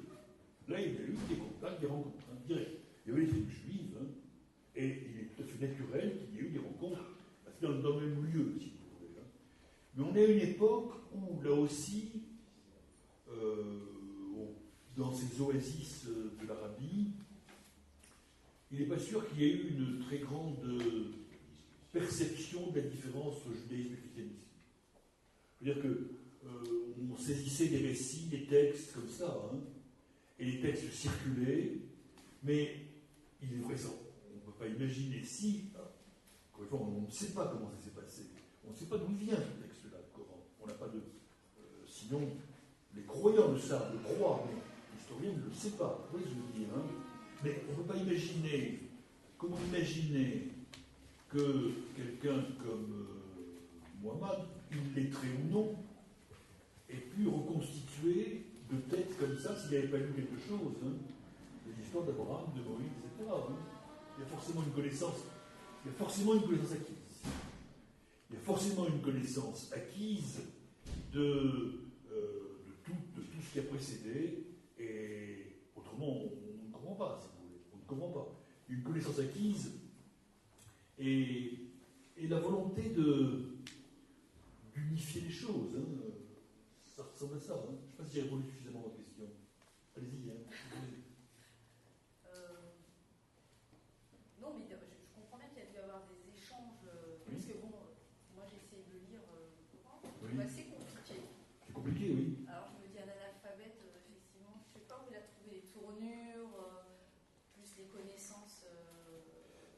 là il y a eu des contacts, des rencontres, direct. Il y avait les tribus juives, et il est tout à fait naturel qu'il y ait eu des rencontres dans le même lieu, si vous voulez. Mais on est à une époque où, là aussi, dans ces oasis de l'Arabie, il n'est pas sûr qu'il y ait eu une très grande perception de la différence entre judaïsme et christianisme. C'est-à-dire qu'on saisissait des récits, des textes comme ça, et les textes circulaient, mais il est vrai ça. On ne peut pas imaginer si, encore une fois, on ne sait pas comment ça s'est passé. On ne sait pas d'où vient ce texte-là, le Coran. On n'a pas de. Sinon, les croyants le savent, le croient, mais l'historien ne le sait pas. Vous voyez ce que je veux dire, hein. Mais on ne peut pas imaginer. Comment imaginer que quelqu'un comme Muhammad, illettré ou non, ait pu reconstituer de tête comme ça s'il n'avait pas lu quelque chose, hein, de l'histoire d'Abraham, de Moïse, etc. Hein. Il y a forcément une connaissance acquise. Il y a forcément une connaissance acquise de tout ce qui a précédé, et autrement, on ne comprend pas, si vous voulez. On ne comprend pas. Une connaissance acquise et la volonté d'unifier les choses. Hein. Ça ressemble à ça. Hein. Je ne sais pas si j'ai répondu suffisamment à votre question. Allez-y. Hein. Non, mais je comprends bien qu'il y a dû y avoir des échanges. Oui. Parce que bon, moi j'ai essayé de lire le Coran. Oui. C'est assez compliqué. C'est compliqué, oui. Alors je me dis un analphabète, effectivement, je ne sais pas où il a trouvé les tournures, plus les connaissances.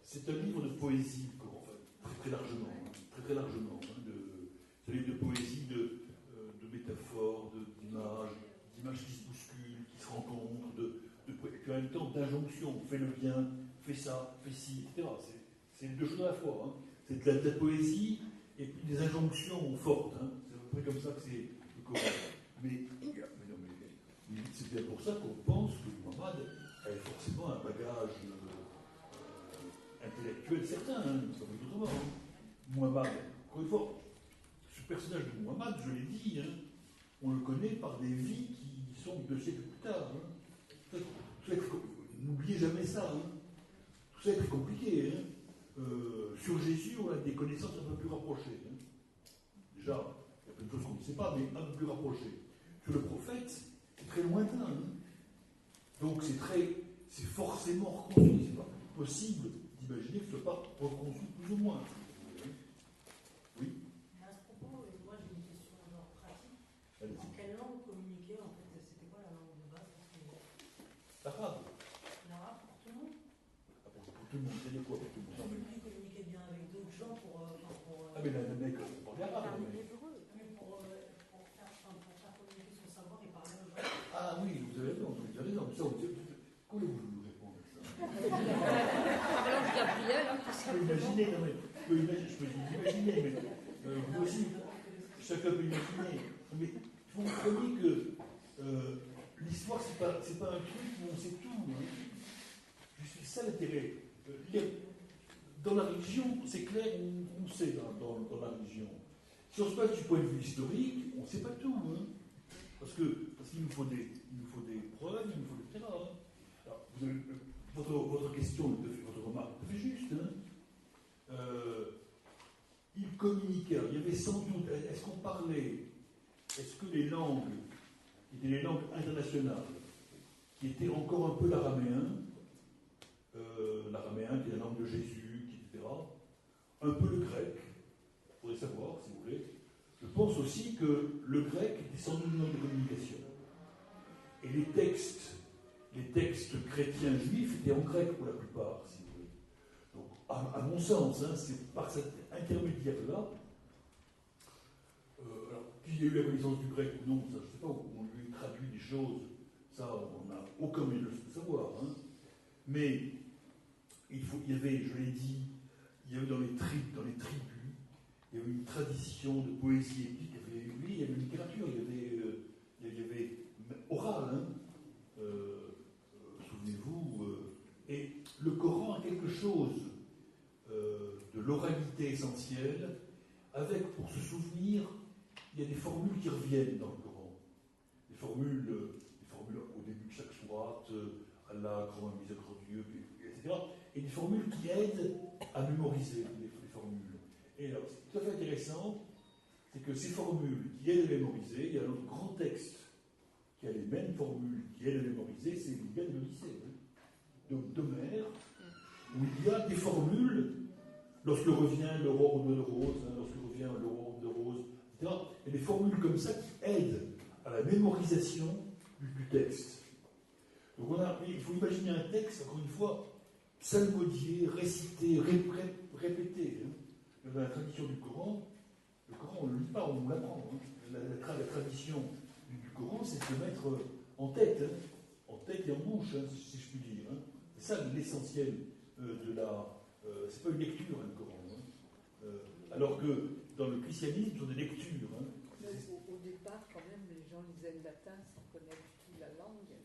C'est un livre de poésie, le Coran, en fait, très largement. Hein, très largement. Hein, c'est un livre de poésie, de métaphores, d'images qui se bousculent, qui se rencontrent, et puis en même temps d'injonctions. Fais le bien, fais ça, fais ci, etc. C'est deux choses à la fois. Hein. C'est de la poésie et puis des injonctions fortes. Hein. C'est à peu près comme ça que c'est le Coran. Mais c'est bien pour ça qu'on pense que Muhammad avait forcément un bagage intellectuel certain, hein, ça veut dire autrement. Hein. Muhammad, encore une fois, ce personnage de Muhammad, je l'ai dit, hein, on le connaît par des vies qui sont 2 siècles plus tard. Hein. N'oubliez jamais ça. Hein. Tout ça est très compliqué. Hein. Sur Jésus, on a des connaissances un peu plus rapprochées. Hein. Déjà, il y a plein de choses qu'on ne sait pas, mais un peu plus rapprochées. Sur le prophète, c'est très lointain. Hein. Donc c'est forcément reconstruit. C'est pas possible d'imaginer que ce ne soit pas reconstruit plus ou moins. Oui. À ce propos, moi j'ai une question pratique. Allez-y. En quelle langue communiquer en fait? C'était quoi la langue de base? L'arabe. L'arabe pour tout le monde? Pour tout le monde, c'est quoi pour tout le monde? J'ai voulu communiquer bien avec d'autres gens pour. Ah, mais le mec, on parle arabe. Mais pour faire communiquer son savoir et parler aux gens. Ah oui, vous avez raison, vous avez raison. Comment vous répondre à ça? Parlant de Gabriel, hein, tout Je peux imaginer, non mais, je peux imaginer, mais vous aussi, chacun peut imaginer. Mais vous comprenez que l'histoire, c'est pas un truc où on sait tout. Hein. C'est ça l'intérêt. Dans la religion, c'est clair, on sait dans la religion. Si on se passe du point de vue historique, on ne sait pas tout. Hein. Parce qu'il nous faut des preuves, il nous faut des terrains. Alors, votre question, votre remarque est juste. Hein. Il communiquait. Il y avait sans doute. Est-ce que les langues étaient les langues internationales, qui étaient encore un peu l'araméen qui est la langue de Jésus, etc. Un peu le grec. Il faudrait savoir, si vous voulez. Je pense aussi que le grec était sans doute une langue de communication. Et les textes chrétiens juifs étaient en grec pour la plupart, si vous voulez. Donc, à mon sens, hein, c'est par cet intermédiaire-là, alors, qu'il y a eu la connaissance du grec ou non, ça, je ne sais pas, on lui traduit des choses, ça, on n'a aucun moyen de le savoir. Hein. Mais il y avait, je l'ai dit, il y avait dans les tribus, il y avait une tradition de poésie épique, il y avait une littérature, il y avait oral, hein, souvenez-vous, et le Coran a quelque chose de l'oralité essentielle, avec, pour se souvenir, il y a des formules qui reviennent dans le Coran. Des formules au début de chaque sourate, Allah, grand miséricordieux, etc. Et des formules qui aident à mémoriser les formules. Et alors, ce qui est tout à fait intéressant, c'est que ces formules qui aident à mémoriser, il y a un autre grand texte qui a les mêmes formules qui aident à mémoriser, c'est l'Iliade de l'Odyssée, d'Homère, où il y a des formules, lorsque revient l'aurore de rose, lorsque revient l'aurore de rose, etc. Il y a des formules comme ça qui aident à la mémorisation du texte. Donc il faut imaginer un texte, encore une fois, psalmodié, récité, répété. Dans la tradition du Coran, le Coran, on ne le lit pas, on l'apprend. La tradition du Coran, c'est de se mettre en tête et en bouche, si je puis dire. C'est ça l'essentiel de la... c'est pas une lecture, le Coran. Alors que dans le christianisme, ce sont des lectures. Au départ, quand même, les gens lisaient le latin sans connaître du tout la langue.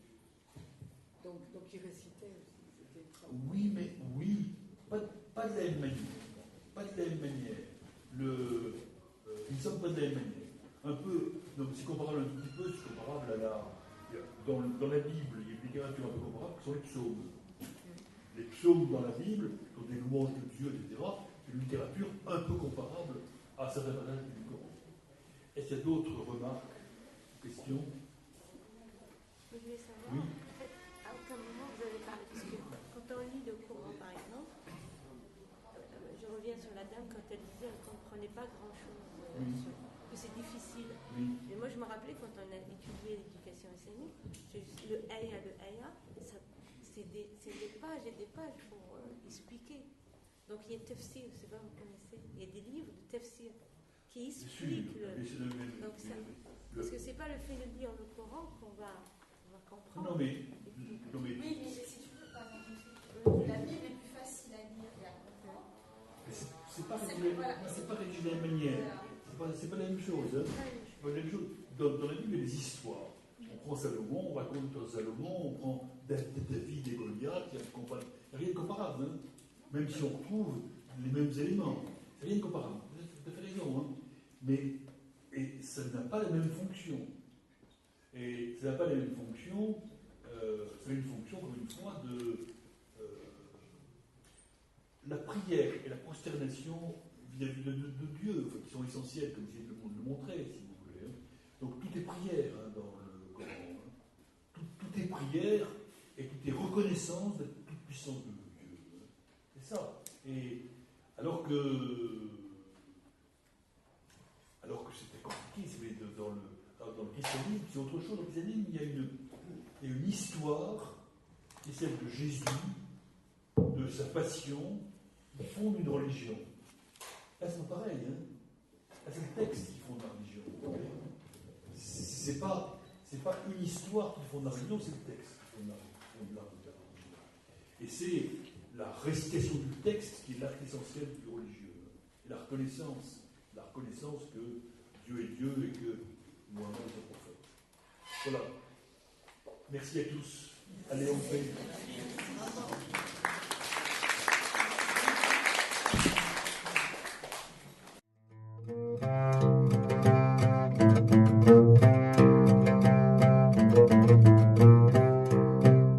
Donc ils récitaient aussi. Oui, mais pas de la même manière. Pas de la même manière. Ils ne sont pas de la même manière. Un peu, donc c'est comparable un tout petit peu, c'est comparable à la... Dans la Bible, il y a une littérature un peu comparable qui sont les psaumes. Les psaumes dans la Bible sont des louanges de Dieu, etc. C'est une littérature un peu comparable à certains passages du Coran. Est-ce qu'il y a d'autres remarques, questions? Je voulais savoir, oui. En fait, à aucun moment vous avez parlé, parce que quand on lit le Coran, par exemple, je reviens sur la dame quand elle disait qu'elle ne comprenait pas grand-chose, que c'est difficile. Oui. Mais moi, je me rappelais quand on a étudié l'éducation islamique, le ayah, c'est des pages et des pages pour expliquer. Donc il y a tafsir, je ne sais pas, vous connaissez, il y a des livres de tafsir qui expliquent donc ça, parce que c'est pas le fait de lire le Coran qu'on va comprendre. Non mais Oui, mais si tu veux, par exemple, la Bible est plus facile à lire et à comprendre. C'est pas rédigé de la même manière. C'est pas la même chose. C'est pas la même chose. Dans la Bible, il y a des histoires. On prend Salomon, on raconte Salomon, on prend David et Goliath, il n'y a rien de comparable. Même si on retrouve les mêmes éléments. C'est rien de comparable. Vous avez tout à fait raison. Mais ça n'a pas la même fonction. Et ça n'a pas la même fonction. Ça a une fonction, comme une fois, de la prière et la prosternation vis-à-vis de Dieu, qui sont essentielles, comme j'ai de le montrer, si vous voulez. Donc tout est prière dans le Coran. Tout est prière et tout est reconnaissance de la toute puissance de Dieu. C'est ça. Et alors que c'était compliqué, dans le christianisme, c'est autre chose. Dans le christianisme, il y a une histoire qui est celle de Jésus, de sa passion, qui fonde une religion. Là, c'est pas pareil. Là, c'est le texte qui fonde la religion. C'est pas une histoire qui fonde la religion, c'est le texte qui fonde la religion. Et c'est la récitation du texte qui est l'acte essentiel du religieux. Et la reconnaissance que Dieu est Dieu et que Mohammed est son prophète. Voilà. Merci à tous. Allez, on fait.